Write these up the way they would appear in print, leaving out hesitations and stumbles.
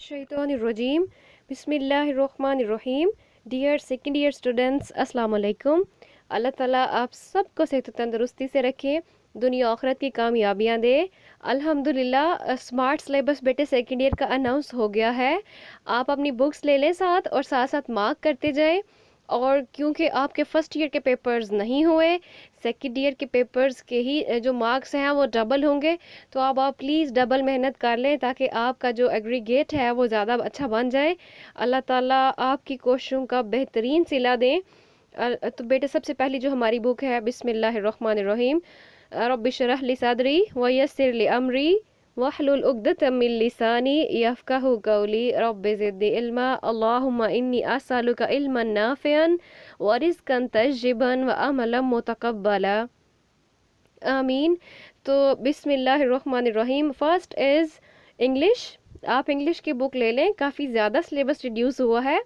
शैतानिर्रजीम बिस्मिल्लाहिर्रहमानिर्रहीम। Dear second year students, अस्सलाम वालेकुम। अल्लाह ताला आप सबको सेहत व तंदुरुस्ती से रखे, दुनिया आखिरत की कामयाबियाँ दे। अल्हम्दुलिल्लाह स्मार्ट सिलेबस बेटे सेकंड ईयर का अनाउंस हो गया है। आप अपनी बुक्स ले लें साथ और साथ साथ मार्क करते जाएं। और क्योंकि आपके फ़र्स्ट ईयर के पेपर्स नहीं हुए, सेकंड ईयर के पेपर्स के ही जो मार्क्स हैं वो डबल होंगे। तो अब आप प्लीज़ डबल मेहनत कर लें ताकि आपका जो एग्रीगेट है वो ज़्यादा अच्छा बन जाए। अल्लाह ताला आपकी कोशिशों का बेहतरीन सिला दें। तो बेटे सबसे पहली जो हमारी बुक है बिस्मिल्लाहिर्रहमानिर्रहीम, रब्बि इश्रह ली सदरी व यस्सिर ली अमरी वहलुल उक़दतम मिन लिसानी यफ़क़हू क़ौली रब्बि ज़िदनी इल्मा अल्लाहुम्मा इन्नी अस्अलुका इल्मन नाफ़िअन व रिज़्क़न तय्यिबन व अमलन मुतक़ब्बला आमीन। तो बिस्मिल्लाहिर्रहमानिर्रहीम। First is English. आप इंग्लिश की बुक ले लें, काफ़ी ज़्यादा सिलेबस रिड्यूस हुआ है।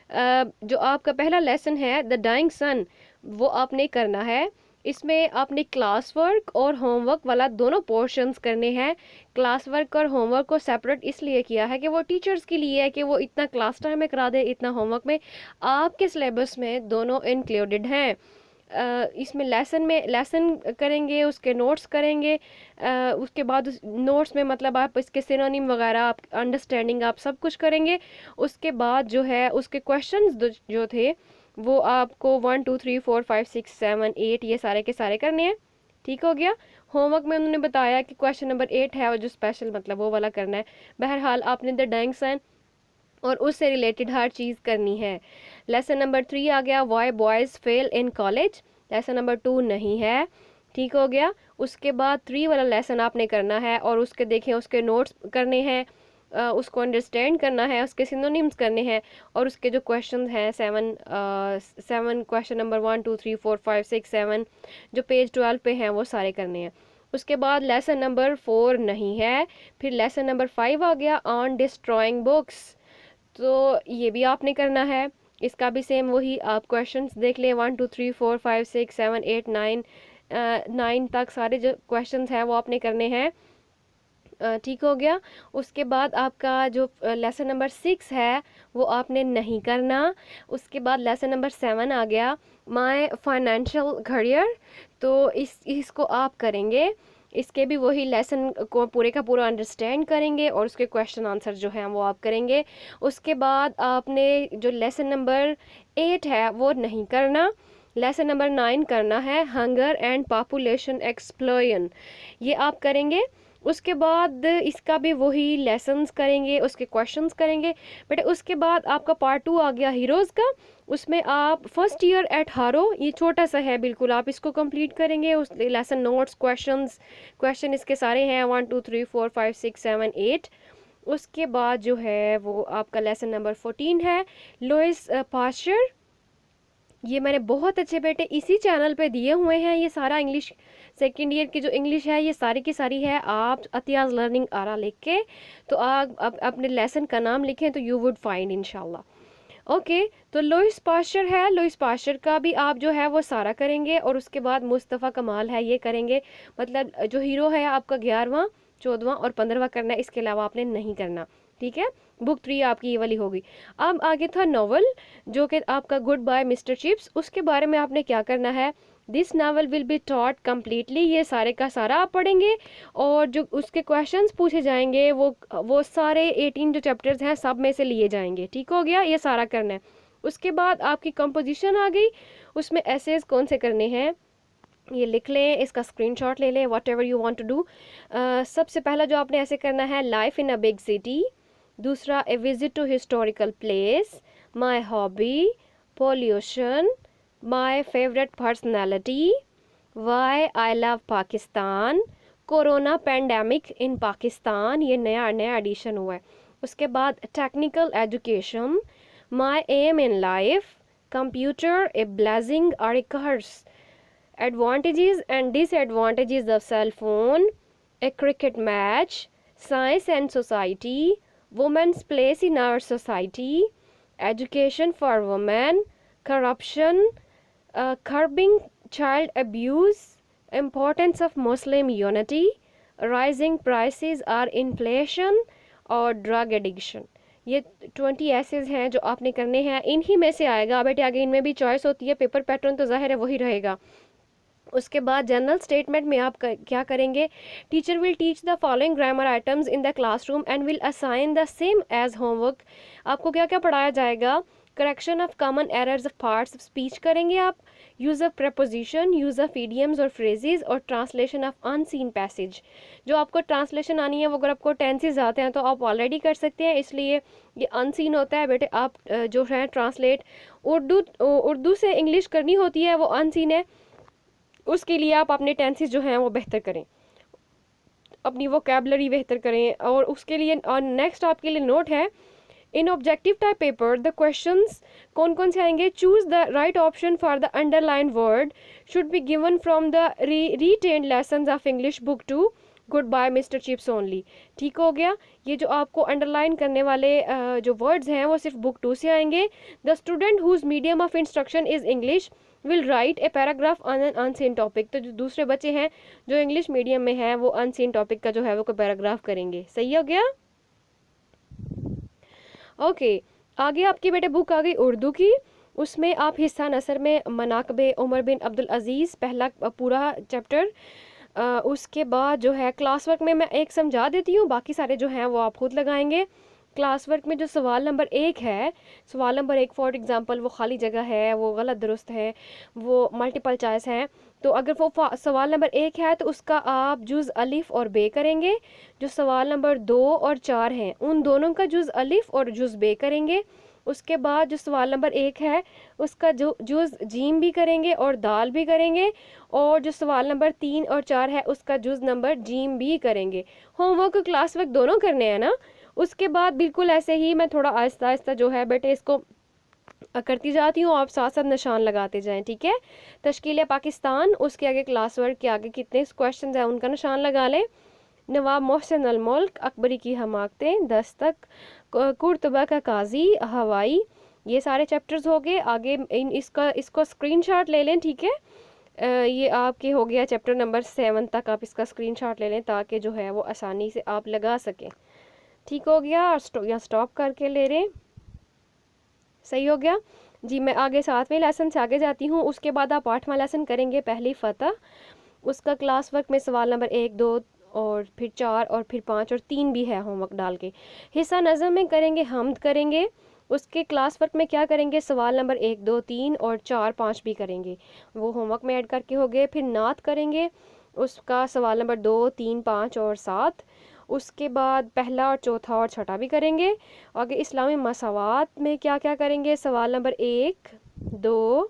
जो आपका पहला लेसन है द डाइंग सन, वो आपने करना है। इसमें आपने क्लास वर्क और होमवर्क वाला दोनों पोर्शंस करने हैं। क्लास वर्क और होमवर्क को सेपरेट इसलिए किया है कि वो टीचर्स के लिए है कि वो इतना क्लास टाइम में करा दे, इतना होमवर्क में। आपके सिलेबस में दोनों इंक्लूडेड हैं। इसमें लेसन करेंगे, उसके नोट्स करेंगे। उसके बाद उस नोट्स में मतलब आप इसके सिनोनिम वगैरह, आप अंडरस्टैंडिंग, आप सब कुछ करेंगे। उसके बाद जो है उसके क्वेश्चंस जो थे वो आपको 1 2 3 4 5 6 7 8 ये सारे के सारे करने हैं। ठीक हो गया। होमवर्क में उन्होंने बताया कि क्वेश्चन नंबर 8 है वो जो स्पेशल मतलब वो वाला करना है। बहरहाल आपने द डाइंग सन और उससे रिलेटेड हर चीज़ करनी है। लेसन नंबर 3 आ गया, why boys fail in college. Lesson number 2 नहीं है। ठीक हो गया। उसके बाद 3 वाला लेसन आपने करना है और उसके देखें उसके नोट्स करने हैं, उसको अंडरस्टैंड करना है, उसके सिनोनिम्स करने हैं। और उसके जो क्वेश्चन हैं 7 क्वेश्चन नंबर 1 2 3 4 5 6 7 जो पेज 12 पे हैं वो सारे करने हैं। उसके बाद लेसन नंबर 4 नहीं है। फिर लेसन नंबर 5 आ गया, ऑन डिस्ट्रॉइंग बुक्स। तो ये भी आपने करना है। इसका भी सेम वही, आप क्वेश्चंस देख लें 1 2 3 4 5 6 7 8 9 9 तक सारे जो क्वेश्चंस हैं वो आपने करने हैं। ठीक हो गया। उसके बाद आपका जो लेसन नंबर 6 है वो आपने नहीं करना। उसके बाद लेसन नंबर 7 आ गया, माय फाइनेंशियल करियर। तो इसको आप करेंगे। इसके भी वही लेसन को पूरे का पूरा अंडरस्टैंड करेंगे और उसके क्वेश्चन आंसर जो हैं वो आप करेंगे। उसके बाद आपने जो लेसन नंबर 8 है वो नहीं करना। लेसन नंबर 9 करना है, हंगर एंड पॉपुलेशन एक्सप्लोजन, ये आप करेंगे। उसके बाद इसका भी वही लेसन्स करेंगे, उसके क्वेश्चंस करेंगे। बट उसके बाद आपका पार्ट 2 आ गया हीरोज़ का। उसमें आप फर्स्ट ईयर एट हारो, ये छोटा सा है बिल्कुल, आप इसको कंप्लीट करेंगे। उस लेसन नोट्स क्वेश्चन इसके सारे हैं 1 2 3 4 5 6 7 8। उसके बाद जो है वो आपका लेसन नंबर 14 है, लुइस पास्चर। ये मैंने बहुत अच्छे बेटे इसी चैनल पे दिए हुए हैं। ये सारा इंग्लिश सेकंड ईयर की जो इंग्लिश है ये सारी की सारी है। आप अतियाज़ लर्निंग आरा लिख के तो आप अपने लेसन का नाम लिखें तो यू वुड फाइंड इंशाल्लाह। ओके। तो लुइस पास्चर है, लुइस पास्चर का भी आप जो है वो सारा करेंगे। और उसके बाद मुस्तफ़ा कमाल है, ये करेंगे। मतलब जो हीरो है आपका 11वां 14वां और 15वां करना है, इसके अलावा आपने नहीं करना। ठीक है। बुक 3 आपकी ये वाली होगी। अब आगे था नॉवल, जो कि आपका गुड बाय मिस्टर चिप्स। उसके बारे में आपने क्या करना है, this novel will be taught completely, ये सारे का सारा आप पढ़ेंगे। और जो उसके क्वेश्चंस पूछे जाएंगे वो सारे 18 जो चैप्टर्स हैं सब में से लिए जाएंगे। ठीक हो गया, ये सारा करना है। उसके बाद आपकी कंपोजिशन आ गई, उसमें एसेज कौन से करने हैं ये लिख लें, इसका स्क्रीनशॉट ले लें, whatever you want to do. सबसे पहला जो आपने ऐसे करना है, life in a big city. दूसरा, a visit to historical place, my hobby, pollution, my favourite personality, why I love Pakistan, corona pandemic in Pakistan, ये नया नया एडिशन हुआ है। उसके बाद technical education, my aim in life, computer a blessing और a curse, advantages and disadvantages of cell phone, a cricket match, science and society, women's place in our society, education for women, corruption, curbing child abuse, importance of Muslim unity, rising prices or inflation, और drug addiction. ये 20 ऐसेज हैं जो आपने करने हैं, इन्हीं में से आएगा बेटे। आगे इनमें भी चॉइस होती है, पेपर पैटर्न तो जाहिर है वही रहेगा। उसके बाद जनरल स्टेटमेंट में आप क्या करेंगे, teacher will teach the following grammar items in the classroom and will assign the same as homework. आपको क्या क्या पढ़ाया जाएगा, correction of common errors of parts of speech करेंगे आप, use of preposition, use of idioms और phrases, और translation of unseen passage. जो आपको ट्रांसलेशन आनी है वो अगर आपको टेंसेज आते हैं तो आप ऑलरेडी कर सकते हैं, इसलिए ये अनसीन होता है बेटे। आप जो है ट्रांसलेट उर्दू से इंग्लिश करनी होती है, वो अनसीन है। उसके लिए आप अपने टेंसेस जो हैं वो बेहतर करें, अपनी वोकैबलरी बेहतर करें। और उसके लिए और नेक्स्ट आपके लिए नोट है, in objective type paper the questions कौन कौन से आएंगे, choose the right option for the underline word should be given from the retained lessons of English book 2 goodbye mister Chips only. ठीक हो गया। ये जो आपको अंडरलाइन करने वाले जो वर्ड्स हैं वो सिर्फ बुक 2 से आएंगे। The student whose medium of instruction is English will write a paragraph on an unseen topic. तो जो दूसरे बच्चे हैं जो इंग्लिश मीडियम में हैं वो अनसीन टॉपिक का जो है वो कोई पैराग्राफ करेंगे। सही हो गया। ओके आगे आपकी बेटे बुक आ गई उर्दू की। उसमें आप हिस्सा नसर में मनाकबे उमर बिन अब्दुल अजीज़ पहला पूरा चैप्टर। उसके बाद जो है क्लास वर्क में मैं एक समझा देती हूँ, बाकी सारे जो हैं वो आप खुद लगाएंगे। क्लास वर्क में जो सवाल नंबर 1 है, सवाल नंबर 1 फॉर एग्जांपल वो खाली जगह है, वो गलत दुरुस्त है, वो मल्टीपल चॉइस है। तो अगर वो सवाल नंबर 1 है तो उसका आप जुज़ अलिफ और बे करेंगे। जो सवाल नंबर 2 और 4 हैं उन दोनों का जुज़ अलिफ और जुज़ बे करेंगे। उसके बाद जो सवाल नंबर 1 है उसका जो जुज़ जीम भी करेंगे और दाल भी करेंगे। और जो सवाल नंबर 3 और 4 है उसका जुज़ नंबर जीम भी करेंगे। होमवर्क और क्लास वर्क दोनों करने हैं ना। उसके बाद बिल्कुल ऐसे ही मैं थोड़ा आहिस्ता आहिस्ता जो है बेटे इसको करती जाती हूँ, आप साथ साथ निशान लगाते जाएं। ठीक है। तश्कील पाकिस्तान, उसके आगे क्लास वर्क के आगे कितने क्वेश्चन हैं उनका निशान लगा लें। नवाब मोहसिन अल मुल्क, अकबरी की हमाकतें, दस्तक, कुर्तबा का काजी, हवाई, ये सारे चैप्टर्स हो गए। आगे इसको स्क्रीनशॉट ले लें। ठीक है। ये आपके हो गया चैप्टर नंबर 7 तक, आप इसका स्क्रीनशॉट ले लें ताकि जो है वो आसानी से आप लगा सकें। ठीक हो गया। और या स्टॉप करके ले रहे, सही हो गया जी। मैं आगे 7वें लेसन से आगे जाती हूँ। उसके बाद आप 8वां लेसन करेंगे, पहली फतह। उसका क्लास वर्क में सवाल नंबर 1, 2 और फिर 4 और फिर 5 और 3 भी है होमवर्क डाल के। हिस्सा नज़म में करेंगे, हमद करेंगे। उसके क्लास वर्क में क्या करेंगे, सवाल नंबर 1, 2, 3 और 4, 5 भी करेंगे, वो होमवर्क में ऐड करके हो गए। फिर नात करेंगे, उसका सवाल नंबर 2, 3, 5 और 7। उसके बाद पहला और चौथा और छठा भी करेंगे। आगे इस्लामी मसावात में क्या क्या करेंगे, सवाल नंबर 1, 2,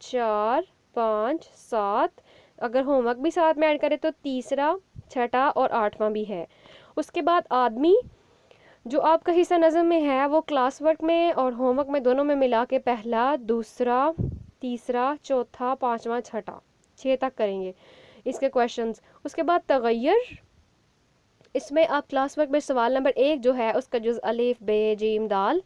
4, 5, 7। अगर होमवर्क भी साथ में ऐड करें तो तीसरा, छठा और 8वां भी है। उसके बाद आदमी, जो आपका हिस्सा नज़म में है वो क्लास वर्क में और होमवर्क में दोनों में मिला के पहला, दूसरा, तीसरा, चौथा, 5वां, छठा, 6 तक करेंगे इसके क्वेश्चंस। उसके बाद तगय्युर, इसमें आप क्लास वर्क में सवाल नंबर 1 जो है उसका जुज़ अलिफ, बे, जीम, दाल,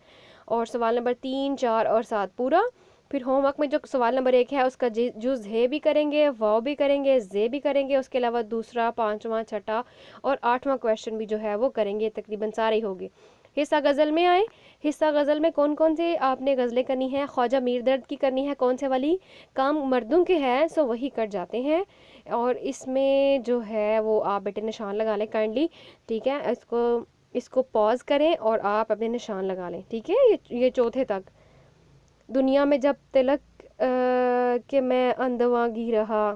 और सवाल नंबर 3, 4 और 7 पूरा। फिर होमवर्क में जो सवाल नंबर 1 है उसका जुज़ है भी करेंगे, वाव भी करेंगे, जे भी करेंगे। उसके अलावा दूसरा, 5वां, छठा और 8वां क्वेश्चन भी जो है वो करेंगे। तकरीबन सारे ही होंगे। हिस्सा गज़ल में आए। हिस्सा गज़ल में कौन कौन से आपने गज़लें करनी है, ख्वाजा मीर दर्द की करनी है, कौन से वाली, काम मर्दों के हैं सो वही कट जाते हैं। और इसमें जो है वो आप बेटे निशान लगा लें काइंडली। ठीक है। इसको पॉज करें और आप अपने निशान लगा लें। ठीक है। ये चौथे तक। दुनिया में जब तिलक के मैं अंदवागी रहा,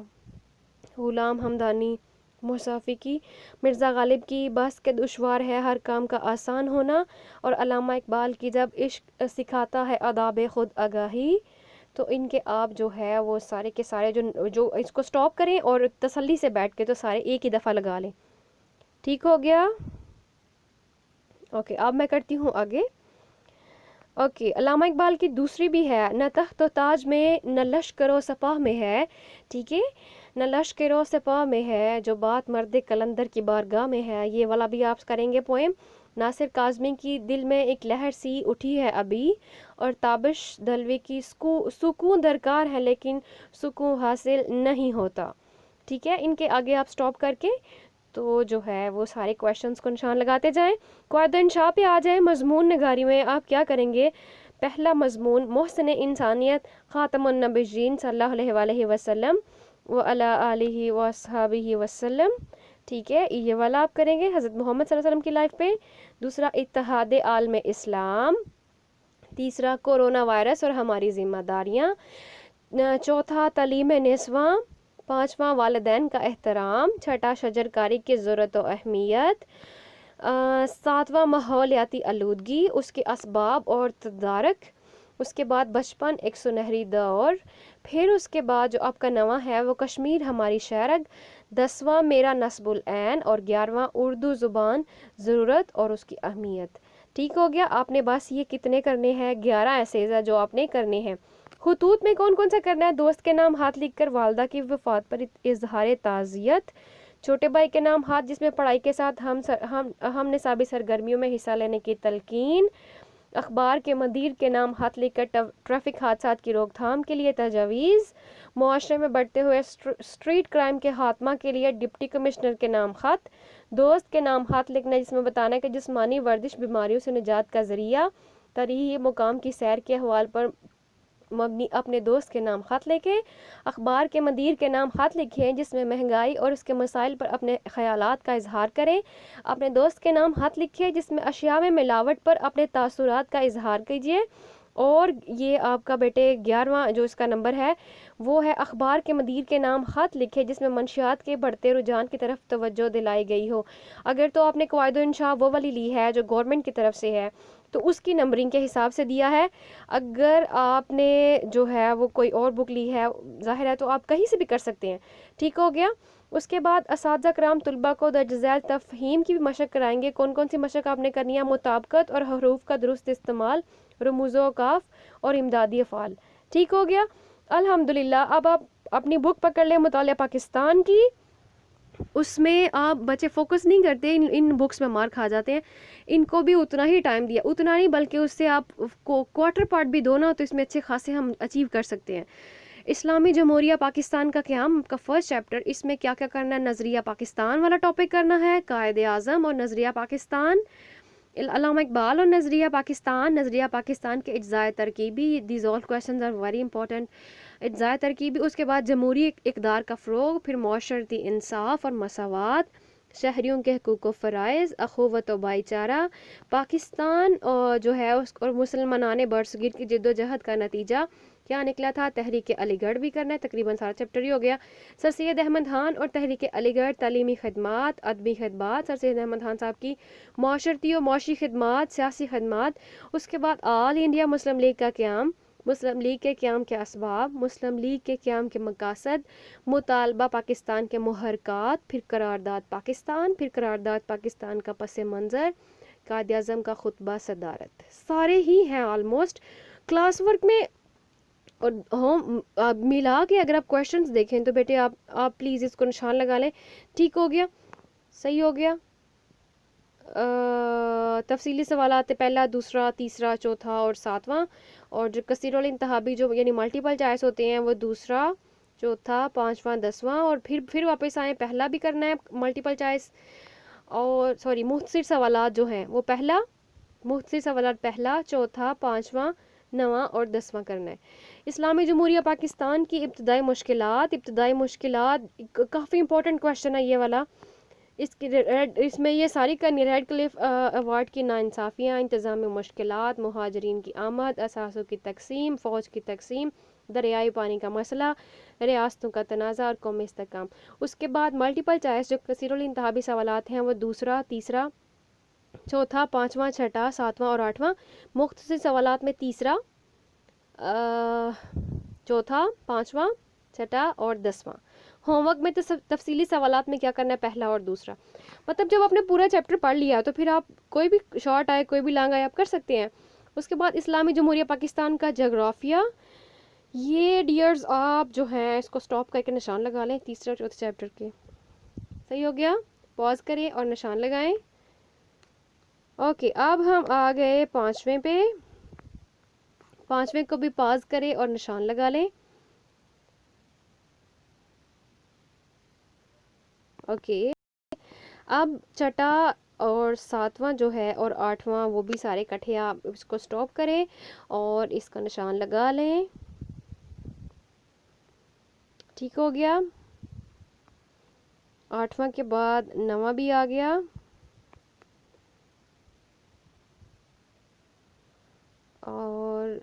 गुलाम हमदानी मुसाफी की, मिर्ज़ा गालिब की बस के दुश्वार है हर काम का आसान होना, और अल्लामा इकबाल की जब इश्क सिखाता है आदाब खुद आगाही। तो इनके आप जो है वो सारे के सारे जो इसको स्टॉप करें और तसल्ली से बैठ के तो सारे एक ही दफ़ा लगा लें। ठीक हो गया। ओके अब मैं करती हूँ आगे। ओके अल्लामा इकबाल की दूसरी भी है, न तख्त तो ताज में न लश्करो सपाह में है। ठीक है। न लश्करो सपाह में है जो बात मर्द कलंदर की बारगाह में है, ये वाला भी आप करेंगे पोएम। नासिर काज़मी की दिल में एक लहर सी उठी है अभी, और ताबिश दलवी की सुकून दरकार है लेकिन सुकून हासिल नहीं होता। ठीक है। इनके आगे आप स्टॉप करके तो जो है वो सारे क्वेश्चंस को निशान लगाते जाएं। क़ायदा इंशा पे आ जाएं। मज़मून नगारी में आप क्या करेंगे? पहला मज़मून मोहसिन इंसानियत ख़ातमुन नबिय्यीन सल्लल्लाहु अलैहि वसल्लम व अला आलिहि व अस्हाबिहि वसल्लम। ठीक है, ये वाला आप करेंगे हज़रत मोहम्मद सल्लल्लाहु अलैहि वसल्लम की लाइफ पे। दूसरा इत्तेहाद आलम इस्लाम। तीसरा कोरोना वायरस और हमारी ज़िम्मेदारियाँ। चौथा तालीम निस्वां। पाँचवा वालिदैन का एहतराम। छठा शजरकारी की ज़रूरत और अहमियत। सातवां माहौलियाती आलूदगी, उसके असबाब और तदारक। उसके बाद बचपन एक सुनहरी दौर। फिर उसके बाद जो आपका नवा है वो कश्मीर हमारी शहरग। 10वां मेरा नस्बुल ऐन और 11वां उर्दू ज़ुबान ज़रूरत और उसकी अहमियत। ठीक हो गया। आपने बस ये कितने करने हैं? 11 ऐसे जो आपने करने हैं। खुतूत में कौन कौन सा करना है? दोस्त के नाम हाथ लिखकर वालदा की वफ़ात पर इजहार ताज़ियत। छोटे भाई के नाम हाथ जिसमें पढ़ाई के साथ हम निसाबी सरगर्मियों में हिस्सा लेने की तलकीन। अखबार के मदीर के नाम हाथ लिखकर ट्रैफिक हादसात की रोकथाम के लिए तजावीज़। मुआशरे में बढ़ते हुए स्ट्रीट क्राइम के खात्मा के लिए डिप्टी कमिश्नर के नाम खत। दोस्त के नाम हाथ लिखना जिसमें बताना है कि जिस्मानी वर्जिश बीमारियों से निजात का ज़रिया। तरीही मुकाम की सैर के हवाल पर मबनी अपने दोस्त के नाम खत लिखें। अखबार के मदीर के नाम खत लिखें जिसमें महंगाई और उसके मसाइल पर अपने ख़यालात का इजहार करें। अपने दोस्त के नाम खत लिखें जिसमें अशिया में मिलावट पर अपने तासुरात का इजहार कीजिए। और ये आपका बेटे 11वां जो इसका नंबर है वो है अखबार के मदीर के नाम खत लिखे जिसमें मंशियात के बढ़ते रुझान की तरफ तवज्जो दिलाई गई हो। अगर तो आपने क़वाइद इंशा वो वाली ली है जो गवर्नमेंट की तरफ से है तो उसकी नंबरिंग के हिसाब से दिया है। अगर आपने जो है वो कोई और बुक ली है ज़ाहिर है तो आप कहीं से भी कर सकते हैं। ठीक हो गया। उसके बाद असातिज़ा कराम तलबा को दर्ज झैल तफ़हीम की भी मशक़ कराएंगे। कौन कौन सी मशक़ आपने करनी है? मुताबकत और हरूफ का दुरुस्त इस्तेमाल, रमूज़ो काफ और इमदादी अफ़ाल। ठीक हो गया। अल्हम्दुलिल्लाह। अब आप अपनी बुक पकड़ लें मुतालिया पाकिस्तान की। उसमें आप बच्चे फोकस नहीं करते, इन बुक्स में मार खा जाते हैं। इनको भी उतना ही टाइम दिया, उतना नहीं बल्कि उससे आप क्वार्टर पार्ट भी दो ना तो इसमें अच्छे खासे हम अचीव कर सकते हैं। इस्लामी जमहूरिया पाकिस्तान का क़याम का फर्स्ट चैप्टर, इसमें क्या क्या करना है? नज़रिया पाकिस्तान वाला टॉपिक करना है। कायदे आज़म और नज़रिया पाकिस्तान, अल्लामा इकबाल और नज़रिया पाकिस्तान, नज़रिया पाकिस्तान के इज्ज़ाए तरकीबी। These all questions are very important. इज्ज़ाए तरकीबी, उसके बाद जमहूरी इक़दार का फ़रोग़, फिर मौशरती इंसाफ और मसावात, शहरियों के हकूक़ व फ़राइज़, अख़ुवत व भाईचारा, पाकिस्तान और जो है उस और मुसलमानाने बरसगीर की जद्दोजहद का नतीजा क्या निकला था? तहरीक अलीगढ़ भी करना है। तकरीबन सारा चैप्टर ही हो गया। सर सैयद अहमद खान और तहरीक अलीगढ़, तालीमी खदमात, अदबी खदमात, सर सैयद अहमद खान साहब की माशरती और मौशी खदमात, सियासी खदमात। उसके बाद आल इंडिया मुस्लिम लीग का क़याम, मुस्लिम लीग के क़याम के असबाब, मुस्लिम लीग के क़याम के मकासद, मुतालबा पाकिस्तान के मुहरकात, फिर करारदाद पाकिस्तान, फिर करारदाद पाकिस्तान का पस मंज़र, कायदे आज़म का खुतबा सदारत। सारे ही हैं ऑलमोस्ट क्लास वर्क में। और होम मिला के अगर आप क्वेश्चंस देखें तो बेटे आप प्लीज़ इसको निशान लगा लें। ठीक हो गया, सही हो गया। तफसीली सवाल आते पहला, दूसरा, तीसरा, चौथा और सातवां। और जो कसीरुल इंतहाबी जो यानी मल्टीपल चॉइस होते हैं वो दूसरा, चौथा, पाँचवा, 10वां। और फिर वापस आए, पहला भी करना है मल्टीपल चॉइस। और सॉरी मुख्तसर सवालात जो हैं वो पहला, मुख्तसर सवालात पहला, चौथा, पाँचवा, 9वां और 10वां करना है। इस्लामी जमहूरिया पाकिस्तान की इब्तदाई मुश्किलात काफ़ी इंपॉर्टेंट क्वेश्चन है ये वाला। इसमें ये सारी करनी, रेड क्लिफ अवार्ड की नाइंसाफ़ियाँ, इंतज़ामी मुश्किलात, मुहाजिरीन की आमद, असासों की तकसीम, फ़ौज की तकसीम, दरियाई पानी का मसला, रियासतों का तनाज़ा और कौमी इस्तेहकाम। उसके बाद मल्टीपल चॉइस जो कसीरुल इंतहाबी सवालात हैं वो दूसरा, तीसरा, चौथा, पाँचवा, छठा, सातवां और आठवां। मुख्तसर सवालात में तीसरा, चौथा, पाँचवा, छठा और 10वां। होमवर्क में तो तफसीली सवालात में क्या करना है? पहला और दूसरा। मतलब जब आपने पूरा चैप्टर पढ़ लिया तो फिर आप कोई भी शॉर्ट आए कोई भी लॉन्ग आए आप कर सकते हैं। उसके बाद इस्लामी जमहूरिया पाकिस्तान का जोग्राफिया, ये डियर्स आप जो हैं इसको स्टॉप करके निशान लगा लें तीसरे और चौथे चैप्टर के। सही हो गया। पॉज करें और निशान लगाएं। ओके, अब हम आ गए पाँचवें पे। पाँचवें को भी पॉज करें और निशान लगा लें। ओके, अब छठा और सातवां जो है और आठवां वो भी सारे इकट्ठे आप इसको स्टॉप करें और इसका निशान लगा लें। ठीक हो गया। आठवां के बाद नवां भी आ गया और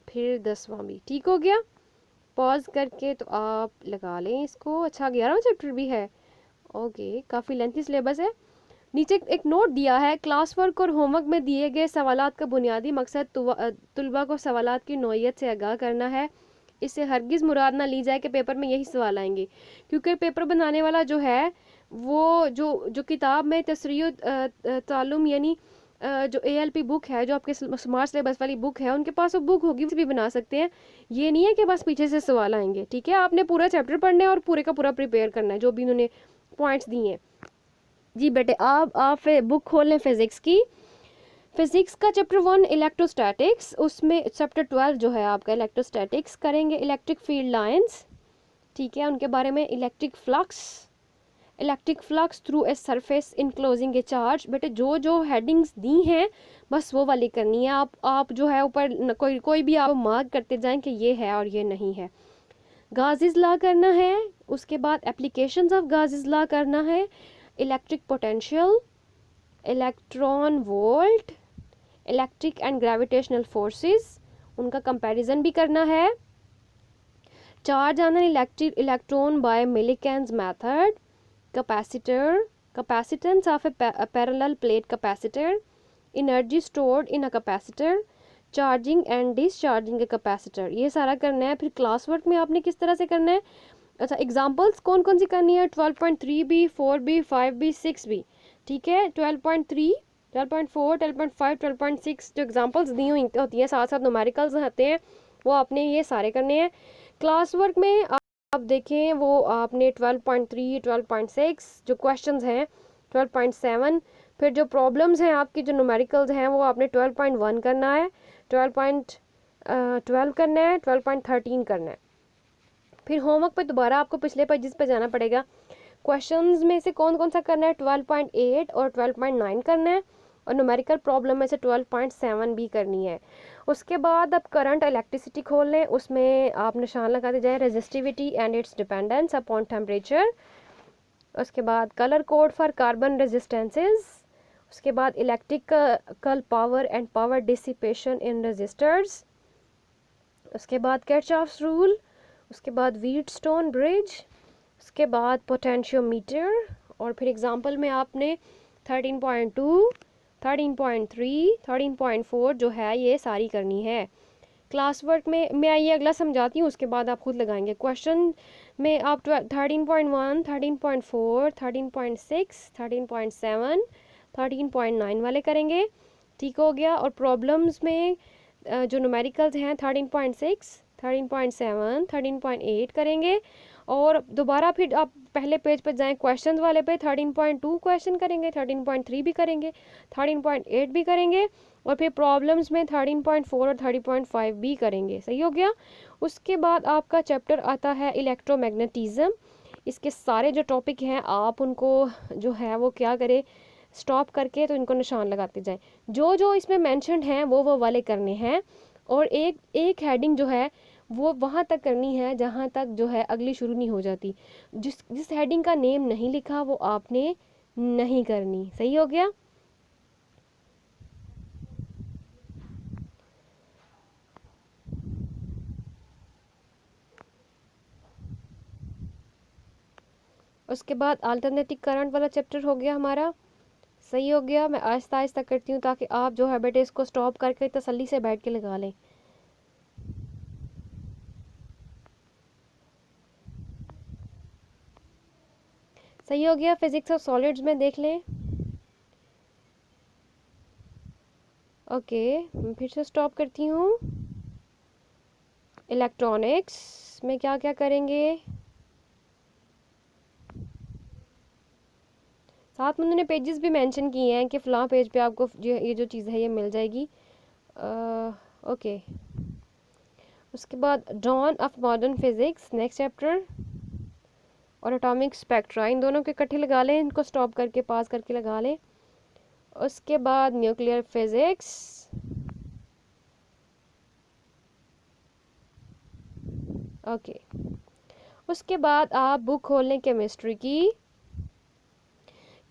फिर 10वां भी ठीक हो गया। पॉज करके तो आप लगा लें इसको। अच्छा 11वां चैप्टर भी है। ओके, काफ़ी लेंथी सिलेबस है। नीचे एक नोट दिया है, क्लास वर्क और होमवर्क में दिए गए सवालात का बुनियादी मकसद तुलबा को सवालात की नौइयत से आगाह करना है। इससे हरगिज़ मुराद ना ली जाए कि पेपर में यही सवाल आएंगे, क्योंकि पेपर बनाने वाला जो है वो जो जो किताब में तसरीह तालुम यानी जो ALP बुक है, जो आपके स्मार्ट सिलेबस वाली बुक है, उनके पास वो बुक होगी, भी बना सकते हैं। ये नहीं है कि बस पीछे से सवाल आएंगे। ठीक है, आपने पूरा चैप्टर पढ़ना है और पूरे का पूरा प्रिपेयर करना है जो भी उन्होंने पॉइंट्स दिए हैं। जी बेटे, आप बुक खोल लें फिज़िक्स की। फिज़िक्स का चैप्टर 1 इलेक्ट्रोस्टैटिक्स, उसमें चैप्टर 12 जो है आपका इलेक्ट्रोस्टैटिक्स करेंगे। इलेक्ट्रिक फील्ड लाइंस, ठीक है, उनके बारे में। Electric flux through a surface enclosing A charge. बेटे जो जो हेडिंग्स दी हैं बस वो वाली करनी है। आप जो है ऊपर कोई भी आप मार्क करते जाएं कि ये है और ये नहीं है। गाज़िस लॉ करना है, उसके बाद एप्लीकेशंस ऑफ गाज़िस लॉ करना है। Electric potential, electron volt, electric and gravitational forces, उनका कंपैरिजन भी करना है। Charge on an electron by Millikan's method, capacitance of a parallel plate capacitor, energy stored in a capacitor, charging and discharging a capacitor, ये सारा करना है। फिर class work में आपने किस तरह से करना है। अच्छा, एग्जांपल्स कौन कौन सी करनी है। 12.3b, 4b, 5b, 6b। ठीक है, 12.3, 12.4, 12.5, 12.6 जो एग्जांपल्स दी हुई होती हैं, साथ साथ न्यूमेरिकल्स होते हैं, वो आपने ये सारे करने हैं। क्लास वर्क में आप देखें वो आपने 12.3, 12.6 जो क्वेश्चंस हैं, 12.7, फिर जो प्रॉब्लम्स हैं आपकी जो न्यूमेरिकल्स हैं वो आपने 12.1 करना है, 12.12 करना है, 12.13 करना है। फिर होमवर्क पे दोबारा आपको पिछले पेजेस पे जाना पड़ेगा। क्वेश्चंस में से कौन कौन सा करना है, 12.8 और 12.9 करना है, और न्यूमेरिकल प्रॉब्लम में से 12.7 भी करनी है। उसके बाद अब करंट इलेक्ट्रिसिटी खोल लें, उसमें आप निशान लगाते जाएं, resistivity and its dependence upon temperature. उसके बाद colour code for carbon resistances. उसके बाद electrical power and power dissipation in resistors. उसके बाद किरचॉफ्स रूल। उसके बाद व्हीटस्टोन ब्रिज। उसके बाद पोटेंशियोमीटर। और फिर एग्जांपल में आपने 13.2, 13.3, 13.4 जो है ये सारी करनी है। क्लास वर्क में मैं ये अगला समझाती हूँ, उसके बाद आप खुद लगाएंगे। क्वेश्चन में आप 13.1, 13.4, 13.6, 13.7, 13.9 वाले करेंगे। ठीक हो गया। और प्रॉब्लम्स में जो न्यूमेरिकल्स हैं 13.6, 13.7, 13.8 करेंगे। और दोबारा फिर आप पहले पेज पर जाएं, क्वेश्चंस वाले पे 13.2 क्वेश्चन करेंगे, 13.3 भी करेंगे, 13.8 भी करेंगे, और फिर प्रॉब्लम्स में 13.4 और 13.5 भी करेंगे। सही हो गया। उसके बाद आपका चैप्टर आता है इलेक्ट्रोमैग्नेटिज्म। इसके सारे जो टॉपिक हैं आप उनको जो है वो क्या करें, स्टॉप करके तो इनको निशान लगाते जाएं। जो जो इसमें मेंशन्ड हैं वो वाले करने हैं। और एक एक हेडिंग जो है वो वहाँ तक करनी है जहाँ तक जो है अगली शुरू नहीं हो जाती। जिस हेडिंग का नेम नहीं लिखा वो आपने नहीं करनी। सही हो गया। उसके बाद अल्टरनेटिव करंट वाला चैप्टर हो गया हमारा। सही हो गया। मैं आहिस्ता आहिस्ता करती हूँ ताकि आप जो है बेटे इसको स्टॉप करके तसल्ली से बैठ के लगा लें। सही हो गया। फिजिक्स ऑफ सॉलिड्स में देख लें। ओके, मैं फिर से स्टॉप करती हूँ। इलेक्ट्रॉनिक्स में क्या क्या करेंगे, साथ में उन्होंने पेजेस भी मेंशन किए हैं कि फ़लाँ पेज पे आपको ये जो चीज़ है ये मिल जाएगी। ओके। उसके बाद dawn of modern physics next chapter. और एटॉमिक स्पेक्ट्रा, इन दोनों के इकट्ठे लगा लें, इनको स्टॉप करके पास करके लगा लें। उसके बाद न्यूक्लियर फिजिक्स, ओके। उसके बाद आप बुक खोल लें केमिस्ट्री की।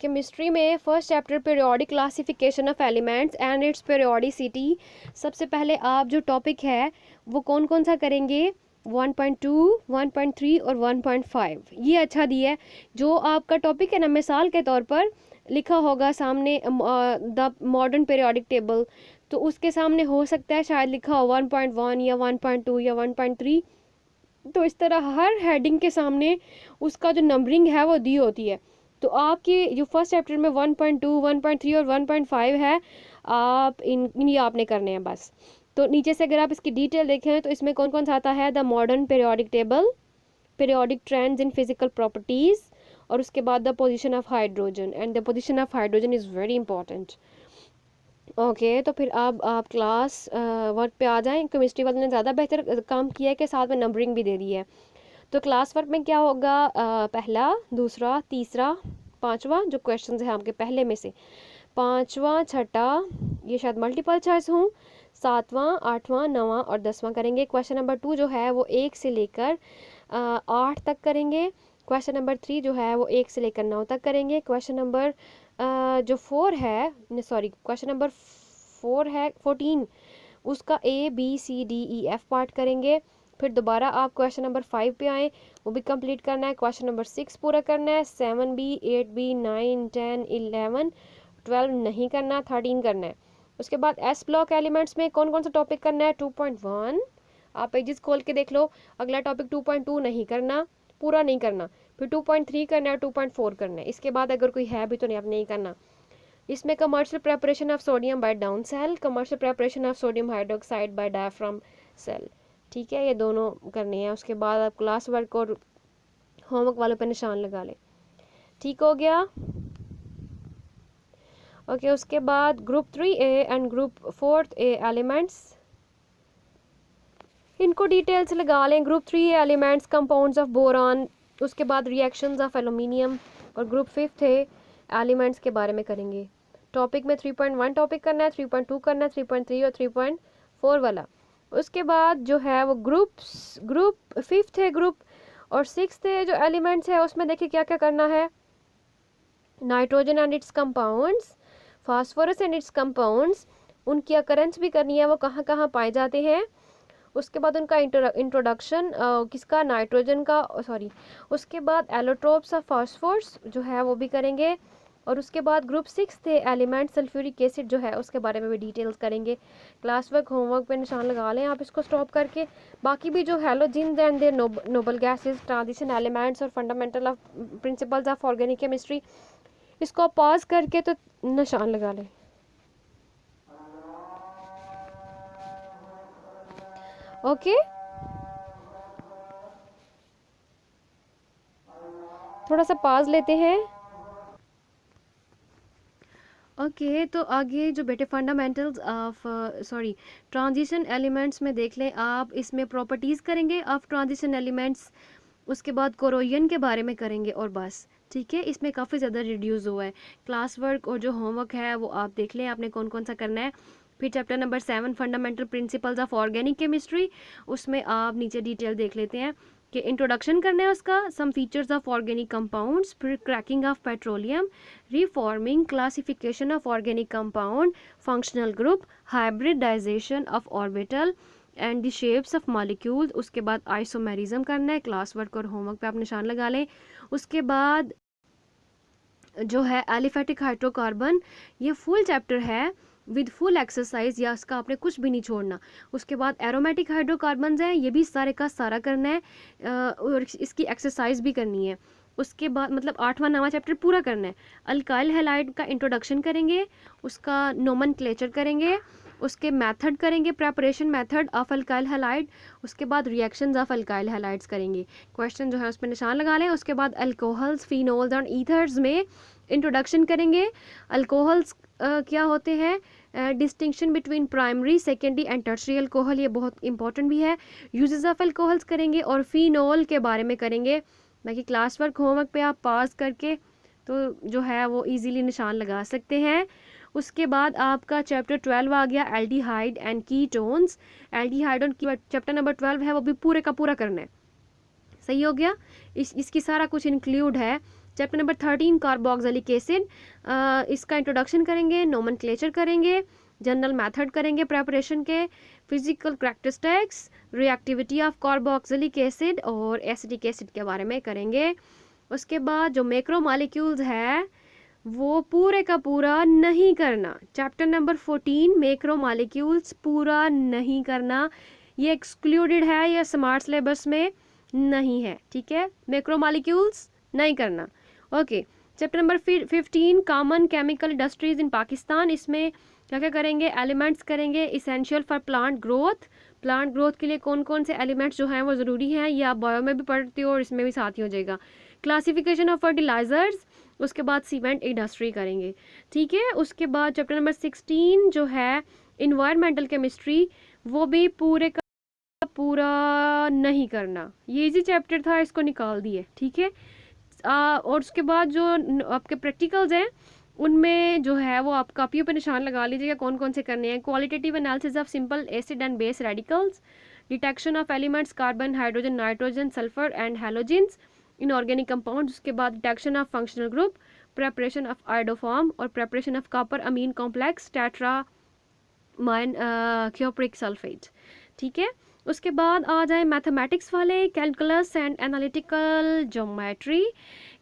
केमिस्ट्री में first chapter periodic classification of elements and it's periodicity. सबसे पहले आप जो टॉपिक है वो कौन कौन सा करेंगे, 1.2, 1.3 और 1.5। ये अच्छा दिया है। जो आपका टॉपिक है ना, मिसाल के तौर पर लिखा होगा सामने द मॉडर्न पीरियोडिक टेबल, तो उसके सामने हो सकता है शायद लिखा हो 1.1 या 1.2 या 1.3। तो इस तरह हर हेडिंग के सामने उसका जो नंबरिंग है वो दी होती है। तो आपकी जो फर्स्ट चैप्टर में 1.2, 1.3 और 1.5 है, आप ये आपने करने हैं बस। तो नीचे से अगर आप इसकी डिटेल देखें तो इसमें कौन कौन सा आता है, the modern periodic table, periodic trends in physical properties, और उसके बाद the position of hydrogen, and the position of hydrogen is very important. Okay तो फिर अब आप क्लास वर्क पे आ जाएं। केमिस्ट्री वाले ने ज़्यादा बेहतर काम किया है कि साथ में नंबरिंग भी दे दी है। तो क्लास वर्क में क्या होगा, पहला, दूसरा, तीसरा, पांचवा, जो क्वेश्चंस हैं आपके पहले में से, पांचवा, छठा, ये शायद मल्टीपल चॉइस हूँ, सातवां, आठवां, नवां और 10वां करेंगे। क्वेश्चन नंबर 2 जो है वो 1 से लेकर 8 तक करेंगे। क्वेश्चन नंबर 3 जो है वो 1 से लेकर 9 तक करेंगे। क्वेश्चन नंबर जो 4 है, सॉरी क्वेश्चन नंबर 4 है 14, उसका ABCDEF पार्ट करेंगे। फिर दोबारा आप क्वेश्चन नंबर 5 पे आएँ, वो भी कंप्लीट करना है। क्वेश्चन नंबर 6 पूरा करना है। 7B, 8B, 9, 10, 11, 12 नहीं करना, 13 करना है। उसके बाद एस ब्लॉक एलिमेंट्स में कौन कौन सा टॉपिक करना है, 2.1, आप पेजेस खोल के देख लो। अगला टॉपिक 2.2 नहीं करना, पूरा नहीं करना। फिर 2.3 करना है, 2.4 करना है। इसके बाद अगर कोई है भी तो नहीं, आप नहीं करना। इसमें commercial preparation of sodium by down cell, commercial preparation of sodium hydroxide by diaphragm cell, ठीक है, ये दोनों करने हैं। उसके बाद आप क्लास वर्क और होमवर्क वालों पर निशान लगा लें। ठीक हो गया, ओके। उसके बाद group 3A and group 4A elements, इनको डिटेल्स लगा लें। Group 3A elements, compounds of boron, उसके बाद रिएक्शंस ऑफ एल्यूमिनियम, और ग्रुप 5A एलिमेंट्स के बारे में करेंगे। टॉपिक में 3.1 टॉपिक करना है, 3.2 करना है, 3.3 और 3.4 वाला। उसके बाद जो है वो ग्रुप 5th ग्रुप और 6th जो एलिमेंट्स है उसमें देखिए क्या क्या करना है, nitrogen and it's compounds, phosphorus and it's compounds, उनकी अकरेंस भी करनी है, वो कहाँ कहाँ पाए जाते हैं। उसके बाद उनका इंट्रोडक्शन, किसका, नाइट्रोजन का, सॉरी। उसके बाद एलोट्रोप्स ऑफ फास्फोरस जो है वो भी करेंगे। और उसके बाद ग्रुप 6 थे एलिमेंट सल्फ्यूरिक एसिड जो है उसके बारे में भी डिटेल्स करेंगे। क्लास वर्क होमवर्क पे निशान लगा लें आप इसको स्टॉप करके। बाकी भी जो halogens and their noble gases, transition elements और fundamental of principles of organic chemistry, इसको आप पॉज करके तो निशान लगा लें। ओके थोड़ा सा पॉज लेते हैं। ओके तो आगे जो बेटे fundamentals of sorry transition elements में देख लें आप, इसमें प्रॉपर्टीज़ करेंगे ऑफ ट्रांजिशन एलिमेंट्स, उसके बाद कोरोजन के बारे में करेंगे और बस, ठीक है। इसमें काफ़ी ज़्यादा रिड्यूस हुआ है। क्लास वर्क और जो होमवर्क है वो आप देख लें आपने कौन कौन सा करना है। फिर chapter number 7 fundamental principles of organic chemistry, उसमें आप नीचे डिटेल देख लेते हैं कि इंट्रोडक्शन करना है उसका, some features of organic compounds, फिर cracking of petroleum, reforming, classification of organic compound, functional group, hybridisation of orbital and the shapes of molecules. उसके बाद आइसोमेरिज्म करना है। क्लास वर्क और होमवर्क पे आप निशान लगा लें। उसके बाद जो है एलिफेटिक हाइड्रोकार्बन, ये फुल चैप्टर है विद फुल एक्सरसाइज, या इसका आपने कुछ भी नहीं छोड़ना। उसके बाद एरोमेटिक हाइड्रोकार्बन्स हैं, ये भी सारे का सारा करना है और इसकी एक्सरसाइज भी करनी है। उसके बाद मतलब 8वां 9वां चैप्टर पूरा करना है। अल्काइल हैलाइड का इंट्रोडक्शन करेंगे, उसका नोमेनक्लेचर करेंगे, उसके मेथड करेंगे, preparation method of alkyl halide, उसके बाद रिएक्शंस ऑफ अल्काइल हैलाइड्स करेंगे। क्वेश्चन जो है उस पर निशान लगा लें। उसके बाद अल्कोहल्स, फिनोल्स और ईथर्स में इंट्रोडक्शन करेंगे। अल्कोहल्स क्या होते हैं, distinction between primary, secondary and tertiary alcohol, ये बहुत इंपॉर्टेंट भी है। यूजेस ऑफ अल्कोहल्स करेंगे और फिनोल के बारे में करेंगे बाकी क्लास वर्क होमवर्क पे आप पास करके तो जो है वो इजीली निशान लगा सकते हैं। उसके बाद आपका चैप्टर 12 आ गया, एल्डिहाइड एंड कीटोन्स। एल्डिहाइड और चैप्टर नंबर 12 है वो भी पूरे का पूरा करना है। सही हो गया, इसकी सारा कुछ इंक्लूड है। चैप्टर नंबर 13 कार्बोक्सिलिक एसिड, इसका इंट्रोडक्शन करेंगे, नोमेनक्लेचर करेंगे, जनरल मेथड करेंगे प्रेपरेशन के, physical characteristics, reactivity of carboxylic acid और एसिटिक एसिड के बारे में करेंगे। उसके बाद जो मैक्रोमोलेक्यूल्स है वो पूरे का पूरा नहीं करना। चैप्टर नंबर 14 मैक्रोमोलेक्यूल्स पूरा नहीं करना, ये एक्सक्लूडेड है, ये स्मार्ट सिलेबस में नहीं है, ठीक है। मैक्रोमोलेक्यूल्स नहीं करना। Okay, chapter number 15 common chemical industries इन पाकिस्तान। इसमें क्या क्या करेंगे, एलिमेंट्स करेंगे, essential for plant growth. Plant growth के लिए कौन कौन से एलिमेंट्स जो हैं वो ज़रूरी हैं, ये आप बायो में भी पढ़ते हो और इसमें भी साथ ही हो जाएगा। क्लासिफिकेशन ऑफ फर्टिलाइजर्स, उसके बाद सीमेंट इंडस्ट्री करेंगे, ठीक है। उसके बाद चैप्टर नंबर 16 जो है इन्वायरमेंटल केमिस्ट्री, वो भी पूरे का पूरा नहीं करना। ये इजी चैप्टर था, इसको निकाल दिए, ठीक है। और उसके बाद जो आपके प्रैक्टिकल्स हैं उनमें जो है वो आप कॉपियों पे निशान लगा लीजिएगा कौन कौन से करने हैं। Qualitative analysis of simple acid and base radicals, detection of elements carbon, hydrogen, nitrogen, sulphur and halogens in organic compound. उसके बाद detection of functional group, preparation of iodoform और preparation of copper amine complex tetraammine cupric sulphate, ठीक है। उसके बाद आ जाए mathematics वाले, calculus and analytical geometry.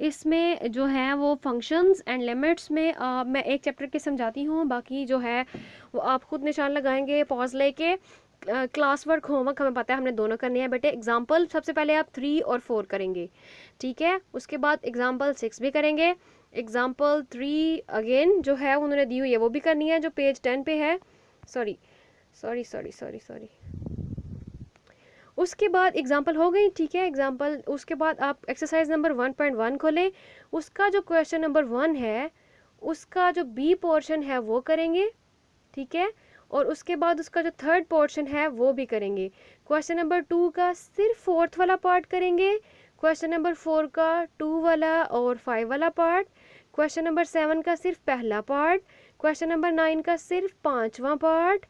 इसमें जो है वो फंक्शंस एंड लिमिट्स में मैं एक चैप्टर के समझाती हूँ, बाकी जो है वो आप खुद निशान लगाएंगे पॉज लेके। क्लास वर्क होमवर्क हमें पता है हमने दोनों करने हैं बेटे। एग्जाम्पल सबसे पहले आप 3 और 4 करेंगे, ठीक है। उसके बाद एग्जाम्पल 6 भी करेंगे। एग्जाम्पल 3 अगेन जो है उन्होंने दी हुई है वो भी करनी है, जो पेज 10 पे है। Sorry sorry sorry sorry sorry उसके बाद एग्जाम्पल हो गई, ठीक है। एग्जाम्पल उसके बाद आप एक्सरसाइज नंबर 1.1 खोलें, उसका जो क्वेश्चन नंबर 1 है उसका जो बी पोर्शन है वो करेंगे, ठीक है। और उसके बाद उसका जो थर्ड पोर्शन है वो भी करेंगे। क्वेश्चन नंबर 2 का सिर्फ 4th वाला पार्ट करेंगे, क्वेश्चन नंबर 4 का 2 वाला और 5 वाला पार्ट, क्वेश्चन नंबर 7 का सिर्फ पहला पार्ट, क्वेश्चन नंबर 9 का सिर्फ 5वां पार्ट,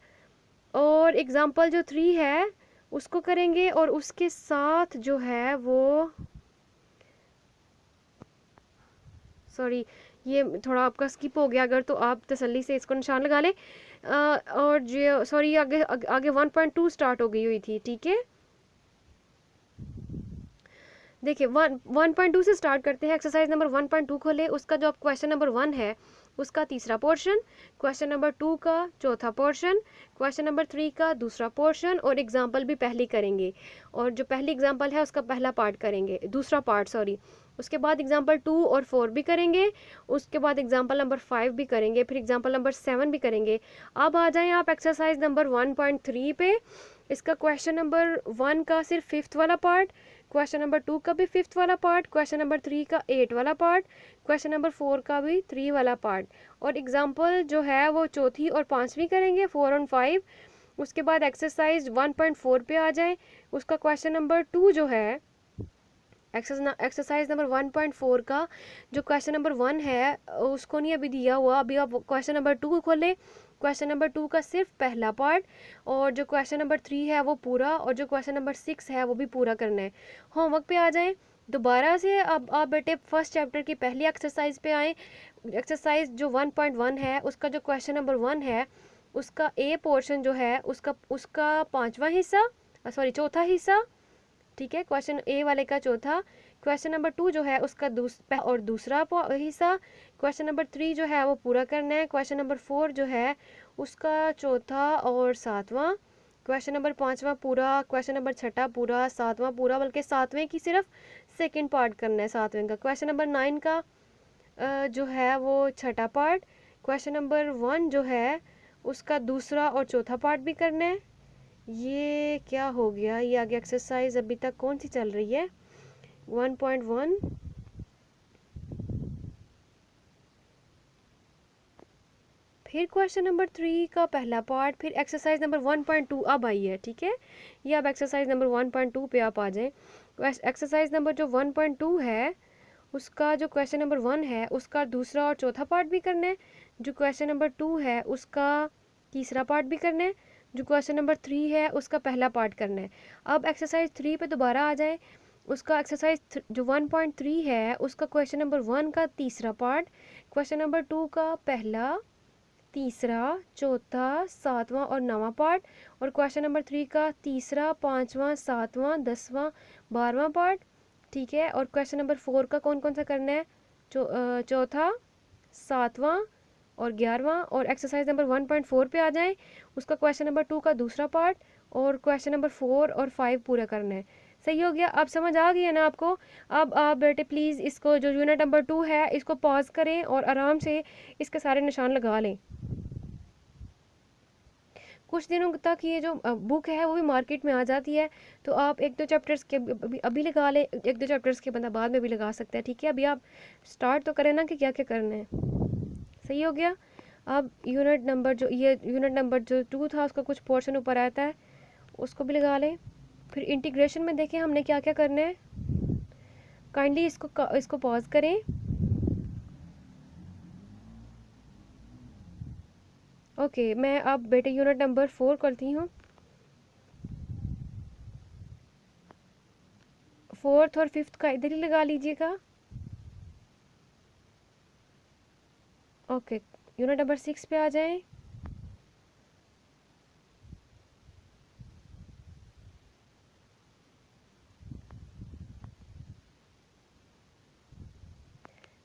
और एग्जाम्पल जो 3 है उसको करेंगे। और उसके साथ जो है वो सॉरी ये थोड़ा आपका स्किप हो गया, अगर तो आप तसल्ली से इसको निशान लगा लें। और जो सॉरी आगे आगे 1.2 स्टार्ट हो गई हुई थी, ठीक है। देखिए 1.2 से स्टार्ट करते हैं। एक्सरसाइज नंबर 1.2 खोले, उसका जो क्वेश्चन नंबर 1 है उसका तीसरा पोर्शन, क्वेश्चन नंबर 2 का चौथा पोर्शन, क्वेश्चन नंबर 3 का दूसरा पोर्शन, और एग्जाम्पल भी पहली करेंगे। और जो पहली एग्जाम्पल है उसका पहला पार्ट करेंगे, दूसरा पार्ट सॉरी। उसके बाद एग्जाम्पल 2 और 4 भी करेंगे, उसके बाद एग्जाम्पल नंबर 5 भी करेंगे, फिर एग्जाम्पल नंबर 7 भी करेंगे। अब आ जाएं आप एक्सरसाइज नंबर 1.3 पे। इसका क्वेश्चन नंबर 1 का सिर्फ 5th वाला पार्ट, क्वेश्चन नंबर 2 का भी 5th वाला पार्ट, क्वेश्चन नंबर 3 का 8 वाला पार्ट, क्वेश्चन नंबर 4 का भी 3 वाला पार्ट, और एग्जाम्पल जो है वो चौथी और 5वीं करेंगे, 4 और 5। उसके बाद एक्सरसाइज 1.4 पे आ जाए, उसका क्वेश्चन नंबर 2 जो है एक्सरसाइज नंबर 1.4 का जो क्वेश्चन नंबर 1 है उसको नहीं अभी दिया हुआ, अभी आप क्वेश्चन नंबर 2 खोले। क्वेश्चन नंबर 2 का सिर्फ पहला पार्ट, और जो क्वेश्चन नंबर 3 है वो पूरा, और जो क्वेश्चन नंबर 6 है वो भी पूरा करना है। होमवर्क पे आ जाएं दोबारा से। अब आप बेटे फर्स्ट चैप्टर की पहली एक्सरसाइज पे आएँ। एक्सरसाइज जो 1.1 है उसका जो क्वेश्चन नंबर 1 है उसका ए पोर्शन जो है उसका 5वां हिस्सा, सॉरी चौथा हिस्सा, ठीक है। क्वेश्चन ए वाले का चौथा, क्वेश्चन नंबर 2 जो है उसका दूसरा हिस्सा, क्वेश्चन नंबर 3 जो है वो पूरा करना है, क्वेश्चन नंबर 4 जो है उसका चौथा और 7वां, क्वेश्चन नंबर 5वां पूरा, क्वेश्चन नंबर 6 पूरा, 7वां पूरा, बल्कि 7वें की सिर्फ सेकेंड पार्ट करना है 7वें का। क्वेश्चन नंबर 9 का जो है वो 6ठा पार्ट, क्वेश्चन नंबर 1 जो है उसका दूसरा और चौथा पार्ट भी करना है। ये क्या हो गया, ये आगे एक्सरसाइज अभी तक कौन सी चल रही है 1.1। फिर क्वेश्चन नंबर 3 का पहला पार्ट, फिर एक्सरसाइज नंबर 1.2 अब आई है, ठीक है। ये अब एक्सरसाइज नंबर 1.2 पे आप आ जाएं। एक्सरसाइज नंबर जो 1.2 है उसका जो क्वेश्चन नंबर 1 है उसका दूसरा और चौथा पार्ट भी करना है, जो क्वेश्चन नंबर 2 है उसका तीसरा पार्ट भी करना है, जो क्वेश्चन नंबर 3 है उसका पहला पार्ट करना है। अब एक्सरसाइज 3 पे दोबारा आ जाए, उसका एक्सरसाइज जो 1.3 है उसका क्वेश्चन नंबर 1 का तीसरा पार्ट, क्वेश्चन नंबर 2 का पहला, तीसरा, चौथा, सातवां और नवां पार्ट, और क्वेश्चन नंबर 3 का तीसरा, पाँचवां, सातवां, 10वां, 12वां पार्ट। ठीक है, और क्वेश्चन नंबर 4 का कौन कौन सा करना है, चौथा, सातवां और 11वां। और एक्सरसाइज नंबर 1.4 पे आ जाएं, उसका क्वेश्चन नंबर 2 का दूसरा पार्ट और क्वेश्चन नंबर 4 और 5 पूरा करना है। सही हो गया, अब समझ आ गई है ना आपको। अब आप बेटे प्लीज़ इसको जो यूनिट नंबर 2 है इसको पॉज करें और आराम से इसके सारे निशान लगा लें। कुछ दिनों तक ये जो बुक है वो भी मार्केट में आ जाती है, तो आप एक दो चैप्टर्स के अभी लगा लें, एक दो चैप्टर्स के बंदा बाद में भी लगा सकता है। ठीक है, अभी आप स्टार्ट तो करें ना कि क्या क्या करना है। सही हो गया। अब यूनिट नंबर जो 2 था उसका कुछ पोर्शन ऊपर आता है उसको भी लगा लें। फिर इंटीग्रेशन में देखें हमने क्या क्या करना है। काइंडली इसको पॉज करें। ओके, मैं अब बेटे यूनिट नंबर 4 करती हूँ। 4th और 5th का इधर ही लगा लीजिएगा। ओके, यूनिट नंबर 6 पे आ जाएं।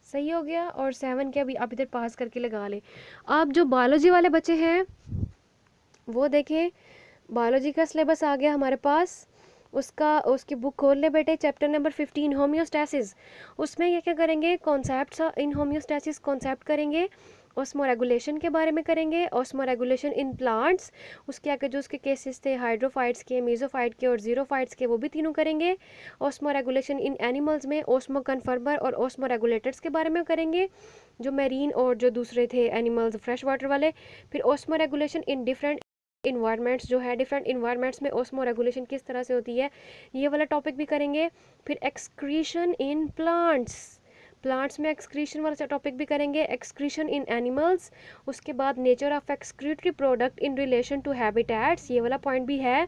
सही हो गया, और 7 के अभी आप इधर पास करके लगा लें। आप जो बायोलॉजी वाले बच्चे हैं वो देखें, बायोलॉजी का सिलेबस आ गया हमारे पास। उसकी बुक खोल ले बेटे, चैप्टर नंबर 15 होम्योस्टैसिस। उसमें ये क्या करेंगे, कॉन्सेप्ट्स इन होम्योस्टैसिस कॉन्सेप्ट करेंगे, ऑस्मो रेगुलेशन के बारे में करेंगे, ऑस्मो रेगुलेशन इन प्लांट्स, उसके आगे जो उसके केसेस थे हाइड्रोफाइट्स के, मेसोफाइट के और जीरोफाइट्स के, वो भी तीनों करेंगे। ऑस्मो रेगुलेशन इन एनिमल्स में ऑस्मो कन्फर्मर और ऑस्मो रेगुलेटर्स के बारे में करेंगे, जो मैरीन और जो दूसरे थे एनिमल्स फ्रेश वाटर वाले। फिर osmo regulation in different environments जो है, डिफरेंट इन्वायरमेंट्स में ऑस्मो रेगुलेशन किस तरह से होती है, ये वाला टॉपिक भी करेंगे। फिर एक्सक्रीशन इन प्लांट्स में एक्सक्रीशन वाला टॉपिक भी करेंगे, एक्सक्रीशन इन एनिमल्स, उसके बाद nature of excretory product in relation to habitats, ये वाला पॉइंट भी है।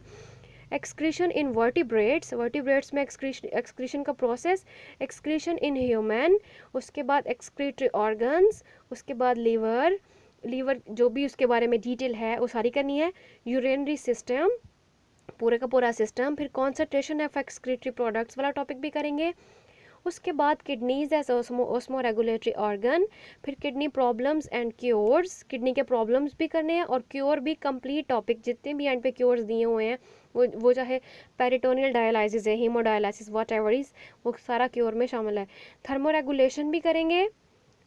एक्सक्रीशन इन वर्टिब्रेट्स में एक्सक्रीशन का प्रोसेस, एक्सक्रीशन इन ह्यूमन, उसके बाद एक्सक्रीटरी ऑर्गन्स, उसके बाद लीवर जो भी उसके बारे में डिटेल है वो सारी करनी है। यूरिनरी सिस्टम, पूरे का पूरा सिस्टम। फिर कॉन्सेंट्रेशन ऑफ एक्सक्रीटरी प्रोडक्ट्स वाला टॉपिक भी करेंगे। उसके बाद kidneys as osmoregulatory organ. फिर kidney problems and cures, kidney के प्रॉब्लम्स भी करने हैं और क्योर भी कंप्लीट टॉपिक, जितने भी एंड पे क्योर्स दिए हुए हैं वो चाहे पेरिटोनियल डायलिसिस है, हीमोडायलिसिस, वॉट एवर इज, वो सारा क्योर में शामिल है। थर्मो रेगुलेशन भी करेंगे।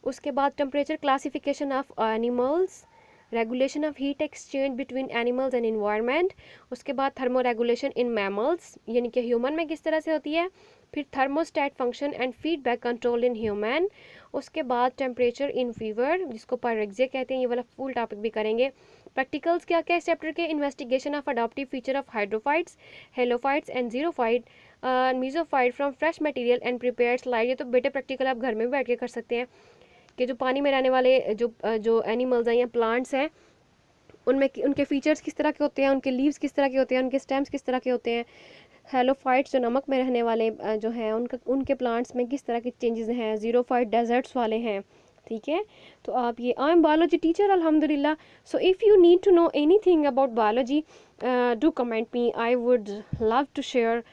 उसके बाद temperature classification of animals, regulation of heat exchange between animals and environment. उसके बाद थर्मो रेगुलेशन इन मैमल्स, यानी कि ह्यूमन में किस तरह से होती है। फिर thermostat function and feedback control in human. उसके बाद टेम्परेचर इन फीवर, जिसको पायरेक्सिया कहते हैं, ये वाला फुल टॉपिक भी करेंगे। प्रैक्टिकल्स क्या क्या इस चैप्टर के, investigation of adaptive feature of hydrophytes, halophytes and xerophyte, mesophyte from fresh material and prepared slide. ये तो बेटे प्रैक्टिकल आप घर में भी बैठ के कर सकते हैं कि जो पानी में रहने वाले जो एनिमल्स हैं या प्लांट्स हैं उनमें उनके फीचर्स किस तरह के होते हैं, उनके लीव्स किस तरह के होते हैं, उनके स्टेम्स किस तरह के होते हैं। हेलोफाइट्स जो नमक में रहने वाले जो हैं उनके प्लांट्स में किस तरह के चेंजेस हैं। जीरोफाइट डेजर्ट्स वाले हैं। ठीक है, तो आप ये, आई एम बायोलॉजी टीचर अल्हम्दुलिल्लाह, so if you need to know anything about biology do comment me, I would love to share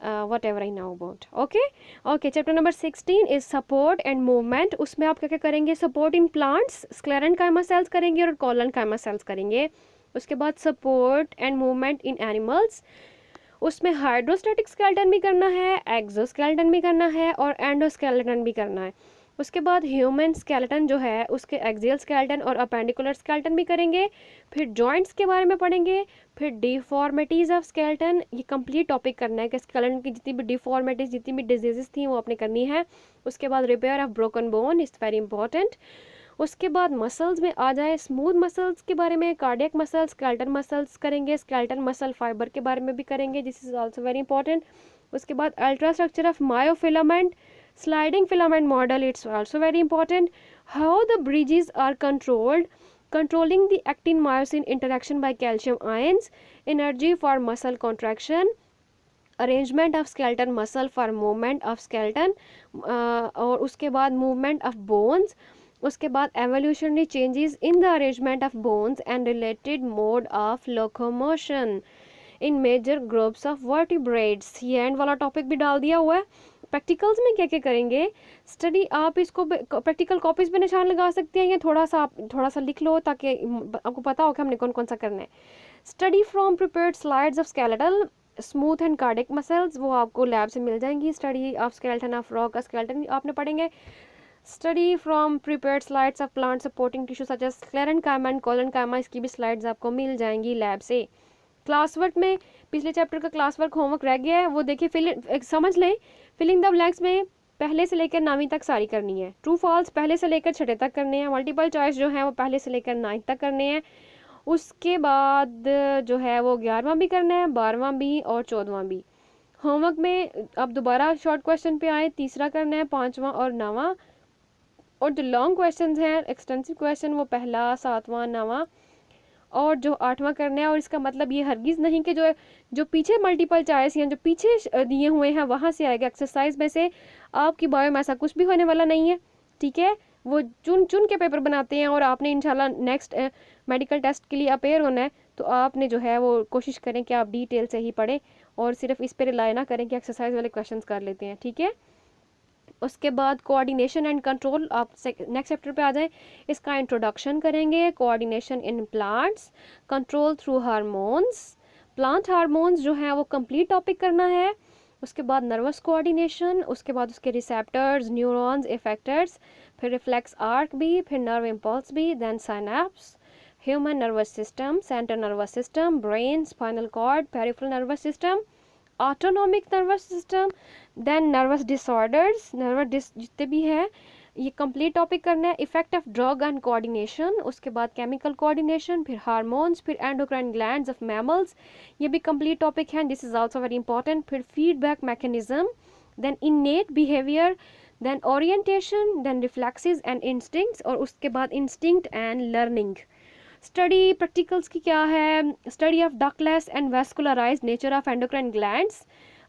whatever I know about. Okay, chapter number 16 is support and movement. उसमें आप क्या क्या करेंगे, support in plants, sclerenchyma cells करेंगे और collenchyma cells करेंगे। उसके बाद support and movement in animals, उसमें हाइड्रोस्टैटिक स्केलेटन भी करना है, एक्सोस्केलेटन भी करना है और एंडोस्केलेटन भी करना है। उसके बाद ह्यूमन स्केलेटन जो है उसके एक्सियल स्केलेटन और अपेंडिकुलर स्केलेटन भी करेंगे। फिर जॉइंट्स के बारे में पढ़ेंगे। फिर डिफॉर्मिटीज़ ऑफ स्केलेटन, ये कंप्लीट टॉपिक करना है कि स्केलेटन की जितनी भी डिफॉर्मिटीज़, जितनी भी डिजीज़ थी वो आपने करनी है। उसके बाद repair of broken bone is very important. उसके बाद मसल्स में आ जाए, स्मूथ मसल्स के बारे में, कार्डियक मसल्स, स्केलेटन मसल्स करेंगे, स्केलेटन मसल फाइबर के बारे में भी करेंगे, this is also very important. उसके बाद ultra structure of myofilament, sliding filament model, it's also very important. How the bridges are controlled, controlling the actin myosin interaction by calcium ions, energy for muscle contraction, arrangement of skeleton muscle for movement of skeleton, और उसके बाद movement of bones, उसके बाद evolutionary changes in the arrangement of bones and related mode of locomotion in major groups of vertebrates. ये and वाला topic भी डाल दिया हुआ है. प्रैक्टिकल्स में क्या क्या करेंगे स्टडी, आप इसको प्रैक्टिकल कॉपीज पे निशान लगा सकते हैं, या थोड़ा सा लिख लो ताकि आपको पता हो कि हमने कौन कौन सा करना है. Study from prepared slides of skeletal smooth and cardiac muscles, वो आपको लैब से मिल जाएंगी. Study of skeleton of rock का स्केलेटन आपने पढ़ेंगे. Study from prepared slides of plant supporting tissue such as sclerenchyma and collenchyma, इसकी भी स्लाइड्स आपको मिल जाएंगी लैब से. क्लास वर्क में पिछले चैप्टर का क्लास वर्क होमवर्क रह गया है, वो देखिए समझ लें. फिलिंग द ब्लैंक्स में पहले से लेकर 9वीं तक सारी करनी है. ट्रू फॉल्स पहले से लेकर 6ठे तक करने हैं. मल्टीपल चॉइस जो है वो पहले से लेकर 9th तक करने हैं. उसके बाद जो है वो 11वां भी करना है, 12वां भी और 14वां भी. होमवर्क में अब दोबारा शॉर्ट क्वेश्चन पे आए, तीसरा करना है, 5वां और 9वां. और जो लॉन्ग क्वेश्चन हैं एक्सटेंसिव क्वेश्चन वो पहला, 7वां, 9वां और जो 8वां करना है. और इसका मतलब ये हरगिज़ नहीं कि जो पीछे मल्टीपल चॉइस या जो पीछे दिए हुए हैं वहाँ से आएगा. एक्सरसाइज में से आपकी बायो में ऐसा कुछ भी होने वाला नहीं है, ठीक है. वो चुन चुन के पेपर बनाते हैं और आपने इंशाल्लाह नेक्स्ट मेडिकल टेस्ट के लिए अपेयर होना है, तो आपने जो है वो कोशिश करें कि आप डिटेल से ही पढ़ें और सिर्फ इस पर रिलाई ना करें कि एक्सरसाइज वाले क्वेश्चन कर लेते हैं, ठीक है. उसके बाद कोऑर्डिनेशन एंड कंट्रोल, आप नेक्स्ट चैप्टर पे आ जाएं. इसका इंट्रोडक्शन करेंगे. Coordination in plants, control through hormones, plant hormones जो है वो कंप्लीट टॉपिक करना है. उसके बाद नर्वस कोऑर्डिनेशन, उसके बाद उसके रिसेप्टर्स, न्यूरॉन्स, इफेक्टर्स, फिर रिफ्लेक्स आर्क भी, फिर नर्व इम्पल्स भी, then synapse, human nervous system, central nervous system, brain, spinal cord, peripheral nervous system, autonomic nervous system, then nervous disorders, जितने भी हैं ये कंप्लीट टॉपिक करना है. Effect of drug and coordination, उसके बाद केमिकल कोऑर्डिनेशन, फिर हार्मोन्स, फिर एंडोक्राइन ग्लैंड्स ऑफ मैमल्स, ये भी कंप्लीट टॉपिक हैं. This is also very important. फिर feedback mechanism, then innate behaviour, then orientation, then reflexes and instincts, और उसके बाद instinct and learning. Study practicals की क्या है, study of ductless and vascularised nature of endocrine glands,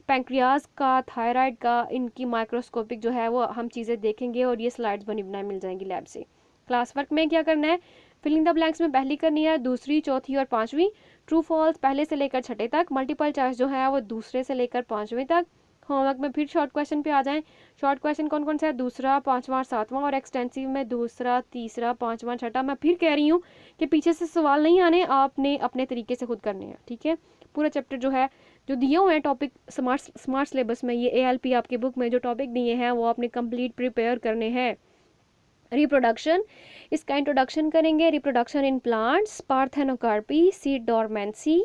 pancreas का, thyroid का, इनकी माइक्रोस्कोपिक जो है वो हम चीज़ें देखेंगे और ये स्लाइड्स बनी बनाई मिल जाएंगी लैब से. क्लास वर्क में क्या करना है, फिलिंग द ब्लैंक्स में पहली करनी है, दूसरी, चौथी और 5वीं. ट्रू फॉल्स पहले से लेकर 6ठे तक. मल्टीपल चॉइस जो है वो दूसरे से लेकर 5वीं तक. होमवर्क में फिर शॉर्ट क्वेश्चन पे आ जाएं. शॉर्ट क्वेश्चन कौन कौन सा है, दूसरा, 5वां और 7वां, और एक्सटेंसिव में दूसरा, तीसरा, 5वां, 6ठा. मैं फिर कह रही हूँ कि पीछे से सवाल नहीं आने, आपने अपने तरीके से खुद करने हैं, ठीक है. पूरा चैप्टर जो है जो दिए हुए हैं टॉपिक स्मार्ट सिलेबस में, ये ALP आपकी बुक में जो टॉपिक दिए हैं वो आपने कंप्लीट प्रिपेयर करने हैं. रिप्रोडक्शन, इसका इंट्रोडक्शन करेंगे. Reproduction in plants, parthenocarpy, seed dormancy,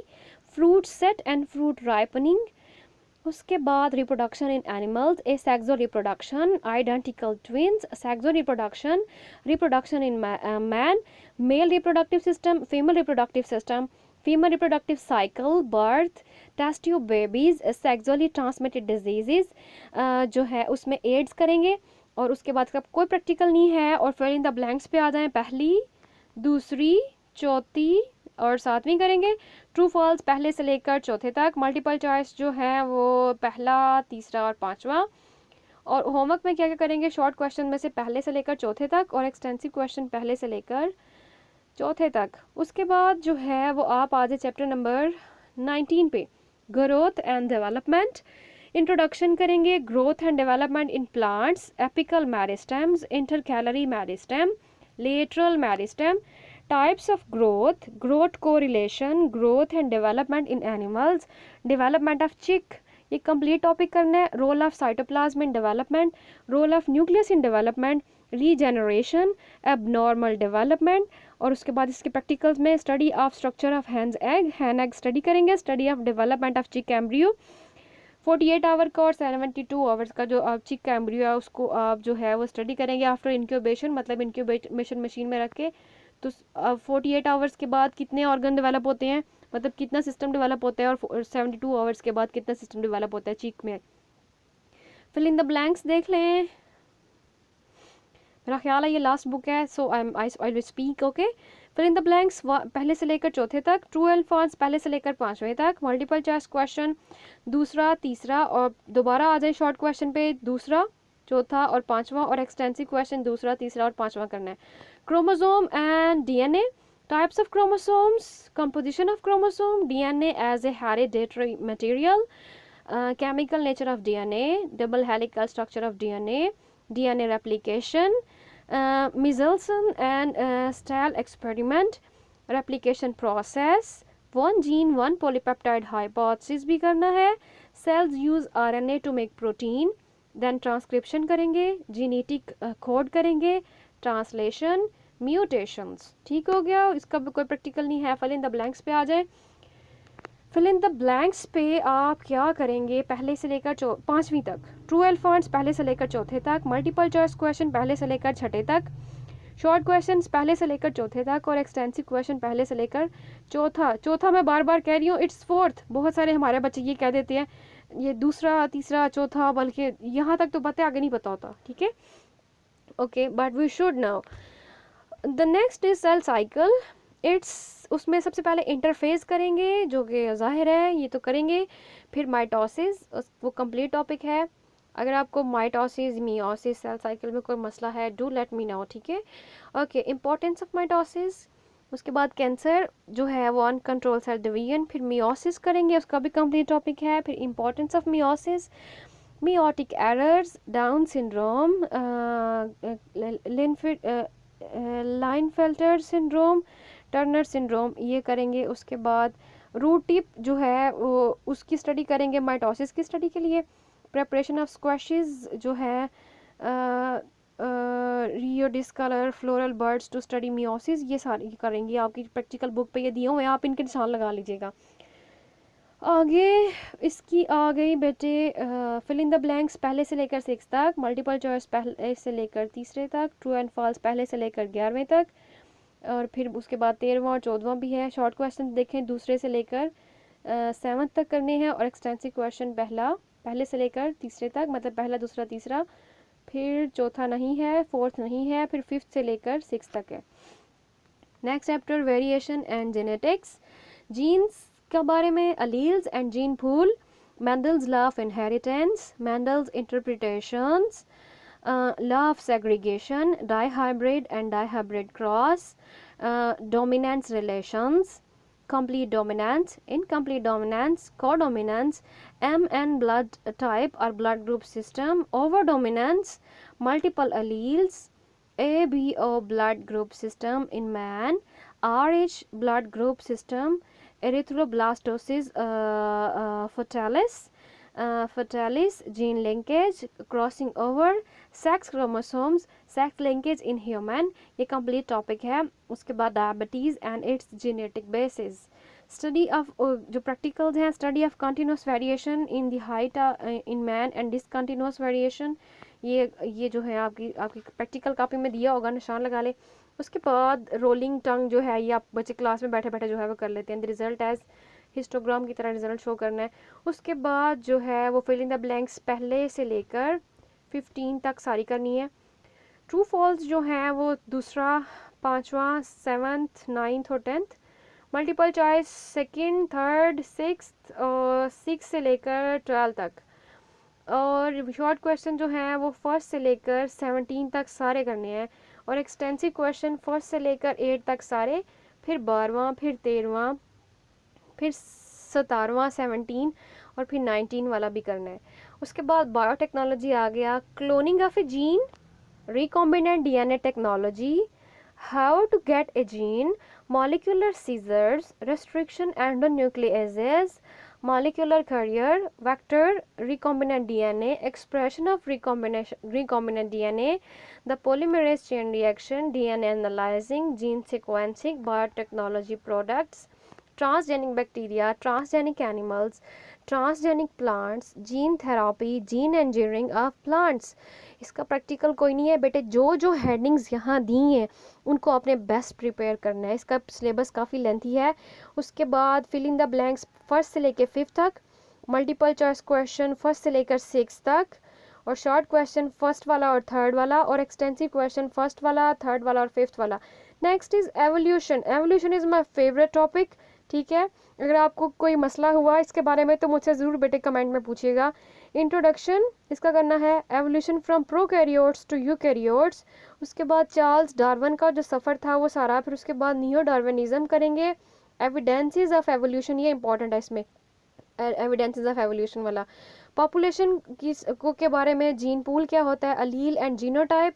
fruit set and fruit ripening. उसके बाद reproduction in animals, asexual reproduction, identical twins, sexual reproduction, reproduction in man, male reproductive system, female reproductive system, female reproductive cycle, birth, test tube babies, sexually transmitted diseases जो है उसमें ads करेंगे. और उसके बाद का कोई प्रैक्टिकल नहीं है. और फिल इन द ब्लैंक्स पे आ जाएं. पहली, दूसरी, चौथी और 7वीं करेंगे. ट्रू फॉल्स पहले से लेकर 4थे तक. मल्टीपल चॉइस जो है वो पहला, तीसरा और 5वां. और होमवर्क में क्या क्या करेंगे, शॉर्ट क्वेश्चन में से पहले से लेकर 4थे तक और एक्सटेंसिव क्वेश्चन पहले से लेकर 4थे तक. उसके बाद जो है वो आप आ जाए चैप्टर नंबर 19 पे, ग्रोथ एंड डेवलपमेंट. इंट्रोडक्शन करेंगे. Growth and development in plants, apical meristems, intercalary meristem, lateral meristem, types of growth, growth correlation, growth and development in animals, development of chick, ये कंप्लीट टॉपिक करना है. Role of cytoplasm in development, role of nucleus in development, regeneration, abnormal development. और उसके बाद इसके practicals में study of structure of hen's egg, hen egg study करेंगे. Study of development of चिक एम्ब्रियो, 48 आवर का और 72 आवर्स का जो आप चिक एम्ब्रियो है उसको आप जो है वो स्टडी करेंगे आफ्टर इंक्यूबेशन, मतलब इंक्यूबेशन मशीन में रख के. तो 48 आवर्स के बाद कितने ऑर्गन डेवलप होते हैं, मतलब कितना सिस्टम डेवलप होता है और 72 आवर्स के बाद कितना सिस्टम डेवलप होता है चीक में। फिल इन द ब्लैंक्स देख लें, मेरा ख्याल है ये लास्ट बुक है, so I will speak. Okay, fill in the blanks पहले से लेकर चौथे तक, ट्रू एंड फॉल्स पहले से लेकर पांचवें तक, मल्टीपल चॉइस क्वेश्चन दूसरा तीसरा और दोबारा आ जाए शॉर्ट क्वेश्चन पे दूसरा चौथा और पांचवा, और एक्सटेंसिव क्वेश्चन दूसरा तीसरा और पांचवा करना है। Chromosome and DNA, types of chromosomes, composition of chromosome, DNA as a hereditary material, chemical nature of DNA, double helical structure of DNA, DNA replication, Michelson and Stahl experiment, replication process, one gene one polypeptide hypothesis भी करना है, cells use RNA to make protein, then transcription करेंगे, genetic code करेंगे, translation, mutations। ठीक हो गया, इसका भी कोई प्रैक्टिकल नहीं है। फिल इन द ब्लैंक्स पे आ जाए। फिल इन द ब्लैंक्स पे आप क्या करेंगे, पहले से लेकर पांचवीं तक, ट्रू एंड फॉल्स पहले से लेकर चौथे तक, मल्टीपल चॉइस क्वेश्चन पहले से लेकर छठे तक, शॉर्ट क्वेश्चंस पहले से लेकर चौथे तक और एक्सटेंसिव क्वेश्चन पहले से लेकर चौथा मैं बार बार कह रही हूँ, इट्स फोर्थ। बहुत सारे हमारे बच्चे ये कह देते हैं ये दूसरा तीसरा चौथा, बल्कि यहाँ तक तो पता है, आगे नहीं पता होता। ठीक है, okay, but we should now. The next is cell cycle. It's उसमें सबसे पहले इंटरफेस करेंगे जो कि जाहिर है ये तो करेंगे, फिर माइटोसिस, वो कंप्लीट टॉपिक है। अगर आपको माइटोसिस मियोसिस सेल साइकिल में कोई मसला है, डू लेट मी नो। ठीक है, ओके, इंपॉर्टेंस ऑफ माइटोसिस, उसके बाद कैंसर जो है वो अनकंट्रोल सेल डिवीजन, फिर मियोसिस करेंगे, उसका भी कंप्लीट टॉपिक है, फिर importance of meiosis, meiotic errors, Down syndrome, Klinefelter syndrome, Turner syndrome, ये करेंगे। उसके बाद रूट टिप जो है वो उसकी स्टडी करेंगे माइटोसिस की स्टडी के लिए। प्रेपरेशन ऑफ स्क्वैशेस जो है Rhoeo discolor floral buds to study meiosis, ये सारी करेंगे। आपकी प्रैक्टिकल बुक पे ये दिए हुए हैं, आप इनके निशान लगा लीजिएगा। आगे इसकी आ गई बेटे फिल इन द ब्लैंक्स पहले से लेकर 6 तक, मल्टीपल चॉइस पहले से लेकर तीसरे तक, ट्रू एंड फॉल्स पहले से लेकर 11वें तक, और फिर उसके बाद 13वां और 14वां भी है। शॉर्ट क्वेश्चन देखें दूसरे से लेकर 7th तक करने हैं, और एक्सटेंसिव क्वेश्चन पहले से लेकर तीसरे तक, मतलब पहला दूसरा तीसरा, फिर चौथा नहीं है, 4th नहीं है, फिर 5th से लेकर 6 तक है। Next chapter variation and genetics, genes के बारे में, alleles and gene pool, Mendel's law of inheritance, Mendel's interpretations, law of segregation, dihybrid and dihybrid cross, dominance relations, complete dominance, incomplete dominance, codominance, MN blood type or blood group system, overdominance, multiple alleles, ABO blood group system in man, RH blood group system, erythroblastosis fatalis, gene linkage, crossing over, sex chromosomes, sex linkage in human, ये complete topic है। उसके बाद diabetes and its genetic basis, study of जो practicals हैं, study of continuous variation in the height in man and discontinuous variation, ये जो है आपकी प्रैक्टिकल कॉपी में दिया होगा, निशान लगा ले। उसके बाद रोलिंग टंग जो है ये आप बच्चे क्लास में बैठे बैठे जो है वो कर लेते हैं, रिजल्ट एज हिस्टोग्राम की तरह रिजल्ट शो करना है। उसके बाद जो है वो फिल इन द ब्लैंक्स पहले से लेकर 15 तक सारी करनी है। ट्रू फॉल्स जो है वो दूसरा, पांचवा, 7th, 9th और 10th, multiple choice 2nd, 3rd, 6th और 6 से लेकर 12 तक, और शॉर्ट क्वेश्चन जो है वो 1st से लेकर 17 तक सारे करने हैं, और एक्सटेंसिव क्वेश्चन 1st से लेकर 8 तक सारे, फिर 12वां, फिर 13वां, फिर 17वां 17 और फिर 19 वाला भी करना है। उसके बाद बायोटेक्नोलॉजी आ गया, cloning of a gene, recombinant DNA technology, how to get a gene, molecular scissors, restriction endonucleases, molecular carrier, vector, recombinant DNA, expression of recombinant DNA, the polymerase chain reaction, DNA analyzing, gene sequencing, biotechnology products, transgenic bacteria, transgenic animals, transgenic plants, gene therapy, gene engineering of plants. इसका practical कोई नहीं है बेटे, जो जो headings यहाँ दी हैं उनको आपने बेस्ट प्रिपेयर करना है। इसका सिलेबस काफ़ी लेंथी है। उसके बाद fill in the blanks first से लेके फिफ्थ तक, मल्टीपल चॉइस क्वेश्चन फर्स्ट से लेकर सिक्स तक, और शॉर्ट क्वेश्चन फर्स्ट वाला और थर्ड वाला, और एक्सटेंसिव क्वेश्चन फर्स्ट वाला, थर्ड वाला और फिफ्थ वाला। Next is evolution. Evolution is my favourite topic. ठीक है, अगर आपको कोई मसला हुआ इसके बारे में तो मुझसे ज़रूर बेटे कमेंट में पूछिएगा। इंट्रोडक्शन इसका करना है, evolution from prokaryotes to eukaryotes. उसके बाद चार्ल्स डार्विन का जो सफ़र था वो सारा, फिर उसके बाद नियो डार्विनिज्म करेंगे। एविडेंसेस ऑफ एवोल्यूशन, ये इंपॉर्टेंट है इसमें, एविडेंसेस ऑफ एवोल्यूशन वाला। पॉपुलेशन की को के बारे में, जीन पूल क्या होता है, अलील एंड जीनोटाइप,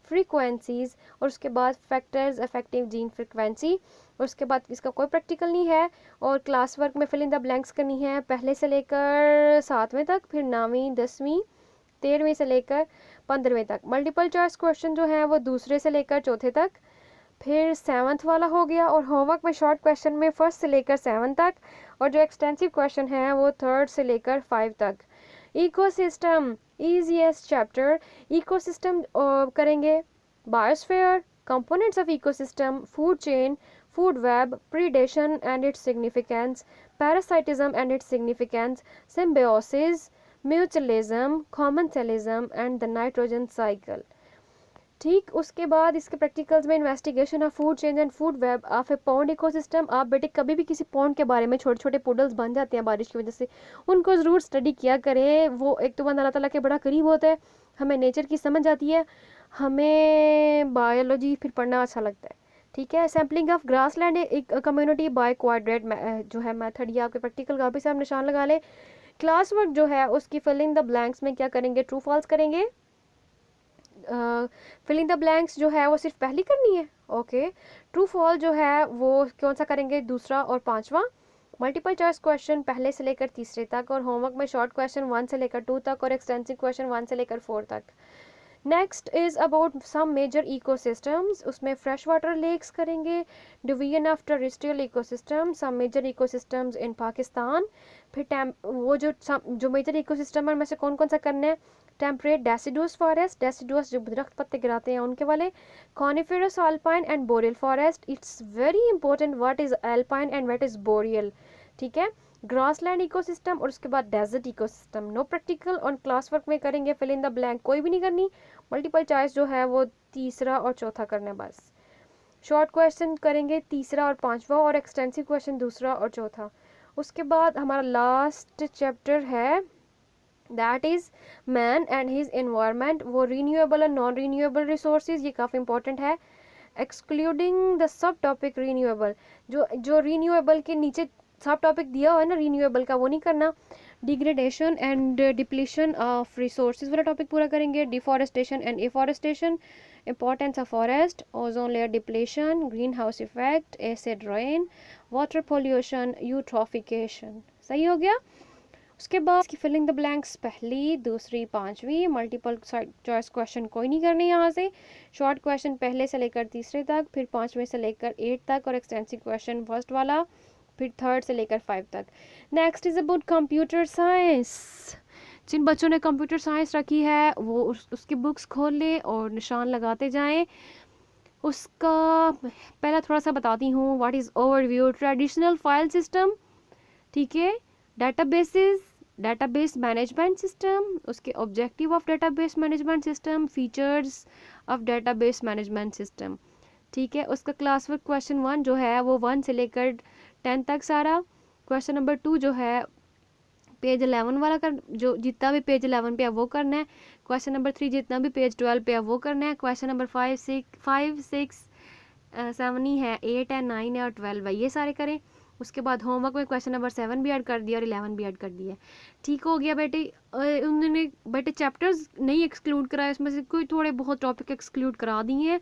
फ्रीक्वेंसीज, और उसके बाद फैक्टर्स अफेक्टिंग जीन फ्रीक्वेंसी। और उसके बाद इसका कोई प्रैक्टिकल नहीं है। और क्लास वर्क में फिल इन द ब्लैंक्स करनी है, पहले से लेकर सातवें तक, फिर 9वीं 10वीं 13वीं से लेकर 15वीं तक। मल्टीपल चॉइस क्वेश्चन जो है वो दूसरे से लेकर चौथे तक, फिर सेवन्थ वाला हो गया। और होमवर्क में शॉर्ट क्वेश्चन में फर्स्ट से लेकर सेवन तक, और जो एक्सटेंसिव क्वेश्चन है वो थर्ड से लेकर 5 तक। इकोसिस्टम ईजीएस्ट चैप्टर, इकोसिस्टम करेंगे, biosphere, components of ecosystem, food chain, food web, predation and its significance, parasitism and its significance, symbiosis, mutualism, commensalism and the nitrogen cycle. ठीक, उसके बाद इसके प्रैक्टिकल्स में investigation of food chain and food web of a pond ecosystem. आप बेटे कभी भी किसी पॉन्ड के बारे में, छोटे छोटे पुडल्स बन जाते हैं बारिश की वजह से, उनको ज़रूर स्टडी किया करें। वो एक तो अल्लाह ताला के बड़ा करीब होता है, हमें नेचर की समझ आती है, हमें बायोलॉजी फिर पढ़ना अच्छा लगता है। ठीक है, सैम्पलिंग ऑफ ग्रास लैंड एक कम्युनिटी बाय क्वाड्रेट जो है मेथड, ये आपके प्रैक्टिकल कापी से हम निशान लगा लें। क्लास वर्क जो है उसकी फिलिंग द ब्लैंक्स में क्या करेंगे, ट्रू फॉल्स करेंगे। फिलिंग द ब्लैंक्स जो है वो सिर्फ पहली करनी है। ओके, ट्रू फॉल जो है वो कौन सा करेंगे, दूसरा और पांचवा। मल्टीपल चॉइस क्वेश्चन पहले से लेकर तीसरे तक, और होमवर्क में शॉर्ट क्वेश्चन 1 से लेकर 2 तक, और एक्सटेंसिव क्वेश्चन 1 से लेकर 4 तक। Next is about some major ecosystems, उसमें फ्रेश वाटर लेक्स करेंगे, division of terrestrial ecosystem, some major ecosystems in Pakistan. फिर वो जो मेजर इकोसिस्टम है उनमें से कौन कौन सा करना है, टेम्परेट डेसिडुअस फॉरेस्ट, डेसिडुअस जो दरख्त पत्ते गिराते हैं उनके वाले, coniferous alpine and boreal forest. It's very important what is alpine and what is boreal. ठीक है, ग्रासलैंड इकोसिस्टम, और उसके बाद desert ecosystem. No practical on class work में करेंगे, फिल इन द ब्लैंक कोई भी नहीं करनी। मल्टीपल चॉइस जो है वो तीसरा और चौथा करना है बस। शॉर्ट क्वेश्चन करेंगे तीसरा और पांचवा, और एक्सटेंसिव क्वेश्चन दूसरा और चौथा। उसके बाद हमारा लास्ट चैप्टर है, that is man and his environment. वो रीन्यूएबल और नॉन रीन्यूएबल रिसोर्सेज, ये काफ़ी इंपॉर्टेंट है। Excluding the sub topic renewable, जो जो रीन्यूएबल के नीचे सब टॉपिक दिया हुआ है ना रीन्यूएबल का, वो नहीं करना। Degradation and depletion of resources वाला टॉपिक पूरा करेंगे। Deforestation and afforestation, importance of forest, ozone layer depletion, green house effect, acid rain, water pollution, eutrophication. सही हो गया। उसके बाद इसकी फिलिंग द ब्लैंक्स पहली, दूसरी, पांचवी। मल्टीपल चॉइस क्वेश्चन कोई नहीं करने यहाँ से। शॉर्ट क्वेश्चन पहले से लेकर तीसरे तक, फिर पांचवें से लेकर 8 तक, और एक्सटेंसिव क्वेश्चन फर्स्ट वाला, फिर थर्ड से लेकर 5 तक। Next is about computer science. जिन बच्चों ने कंप्यूटर साइंस रखी है वो उसकी बुक्स खोल लें और निशान लगाते जाएं। उसका पहला थोड़ा सा बताती हूँ, what is overview. Traditional file system, ठीक है, डेटाबेसेस, डेटाबेस मैनेजमेंट सिस्टम, उसके objective of database management system, features of database management system. ठीक है, उसका क्लास वर्क क्वेश्चन 1 जो है वो 1 से लेकर 10 तक सारा। क्वेश्चन नंबर 2 जो है पेज 11 वाला कर, जो जितना भी पेज 11 पे है वो करना है। क्वेश्चन नंबर 3 जितना भी पेज 12 पे है वो करना है। क्वेश्चन नंबर 5 6 7 ही है, 8 है, 9 है और 12 है, ये सारे करें। उसके बाद होमवर्क में क्वेश्चन नंबर 7 भी ऐड कर दिया और 11 भी ऐड कर दिया। ठीक हो गया बेटे। उन्होंने बेटे चैप्टर्स नहीं एक्सक्लूड कराए, इसमें से कोई थोड़े बहुत टॉपिक एक्सक्लूड करा दिए हैं।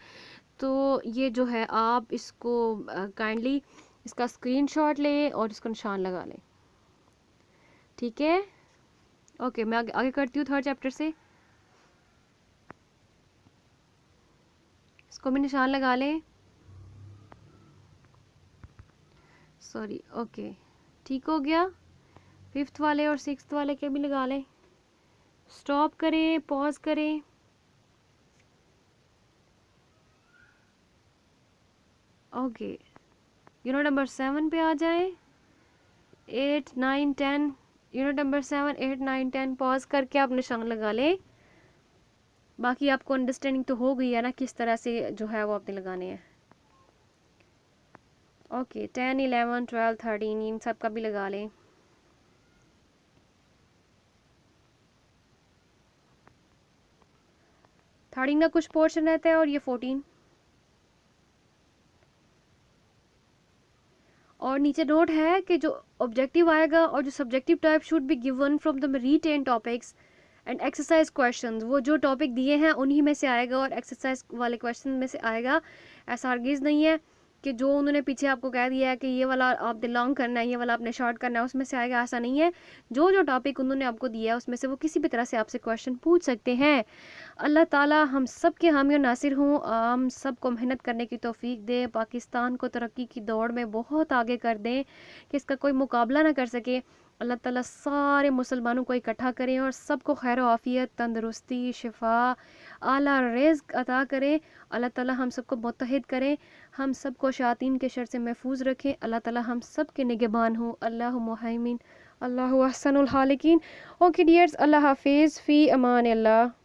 तो ये जो है आप इसको काइंडली इसका स्क्रीनशॉट लें और इसका निशान लगा लें। ठीक है, ओके, मैं आगे करती हूँ थर्ड चैप्टर से। इसको भी निशान लगा लें। सॉरी, ओके ठीक हो गया। 5th वाले और 6th वाले के भी लगा लें। स्टॉप करें, पॉज करें। ओके, यूनिट नंबर 7 पे आ जाएं। 8 9 10, यूनिट नंबर 7 8 9 10 पॉज करके आप निशान लगा लें। बाकी आपको अंडरस्टैंडिंग तो हो गई है ना किस तरह से जो है वो आपने लगाने हैं। ओके 10 11 12 13 इन सब का भी लगा लें। थर्टीन का कुछ पोर्शन रहता है और ये 14। और नीचे नोट है कि जो ऑब्जेक्टिव आएगा और जो subjective type should be given from the written topics and exercise questions, वो जो टॉपिक दिए हैं उन्हीं में से आएगा और एक्सरसाइज वाले क्वेश्चन में से आएगा। ऐसा हरगिज़ नहीं है कि जो उन्होंने पीछे आपको कह दिया है कि ये वाला आपने लॉन्ग करना है, ये वाला आपने शॉर्ट करना है, उसमें से आएगा, ऐसा नहीं है। जो जो टॉपिक उन्होंने आपको दिया है उसमें से वो किसी भी तरह से आपसे क्वेश्चन पूछ सकते हैं। अल्लाह ताला हम सब के हामी और नासिर हों, हम सब को मेहनत करने की तौफीक दे, पाकिस्तान को तरक्की की दौड़ में बहुत आगे कर दें कि इसका कोई मुकाबला ना कर सके। अल्लाह ताला सारे मुसलमानों को इकट्ठा करें और सबको खैर आफियत, तंदरुस्ती, शिफा, आला रिज़्क़ अता करें। अल्लाह ताला हम सबको मुत्तहिद करें, हम सबको शायातीन के शर से महफूज रखें। अल्लाह ताला हम सब के निगहबान हो। अल्लाहु मुहैमिन, अल्लाहु अहसनुल हालिकीन। ओके डियर्स, अल्लाह हाफिज़, फ़ी अमान अल्लाह।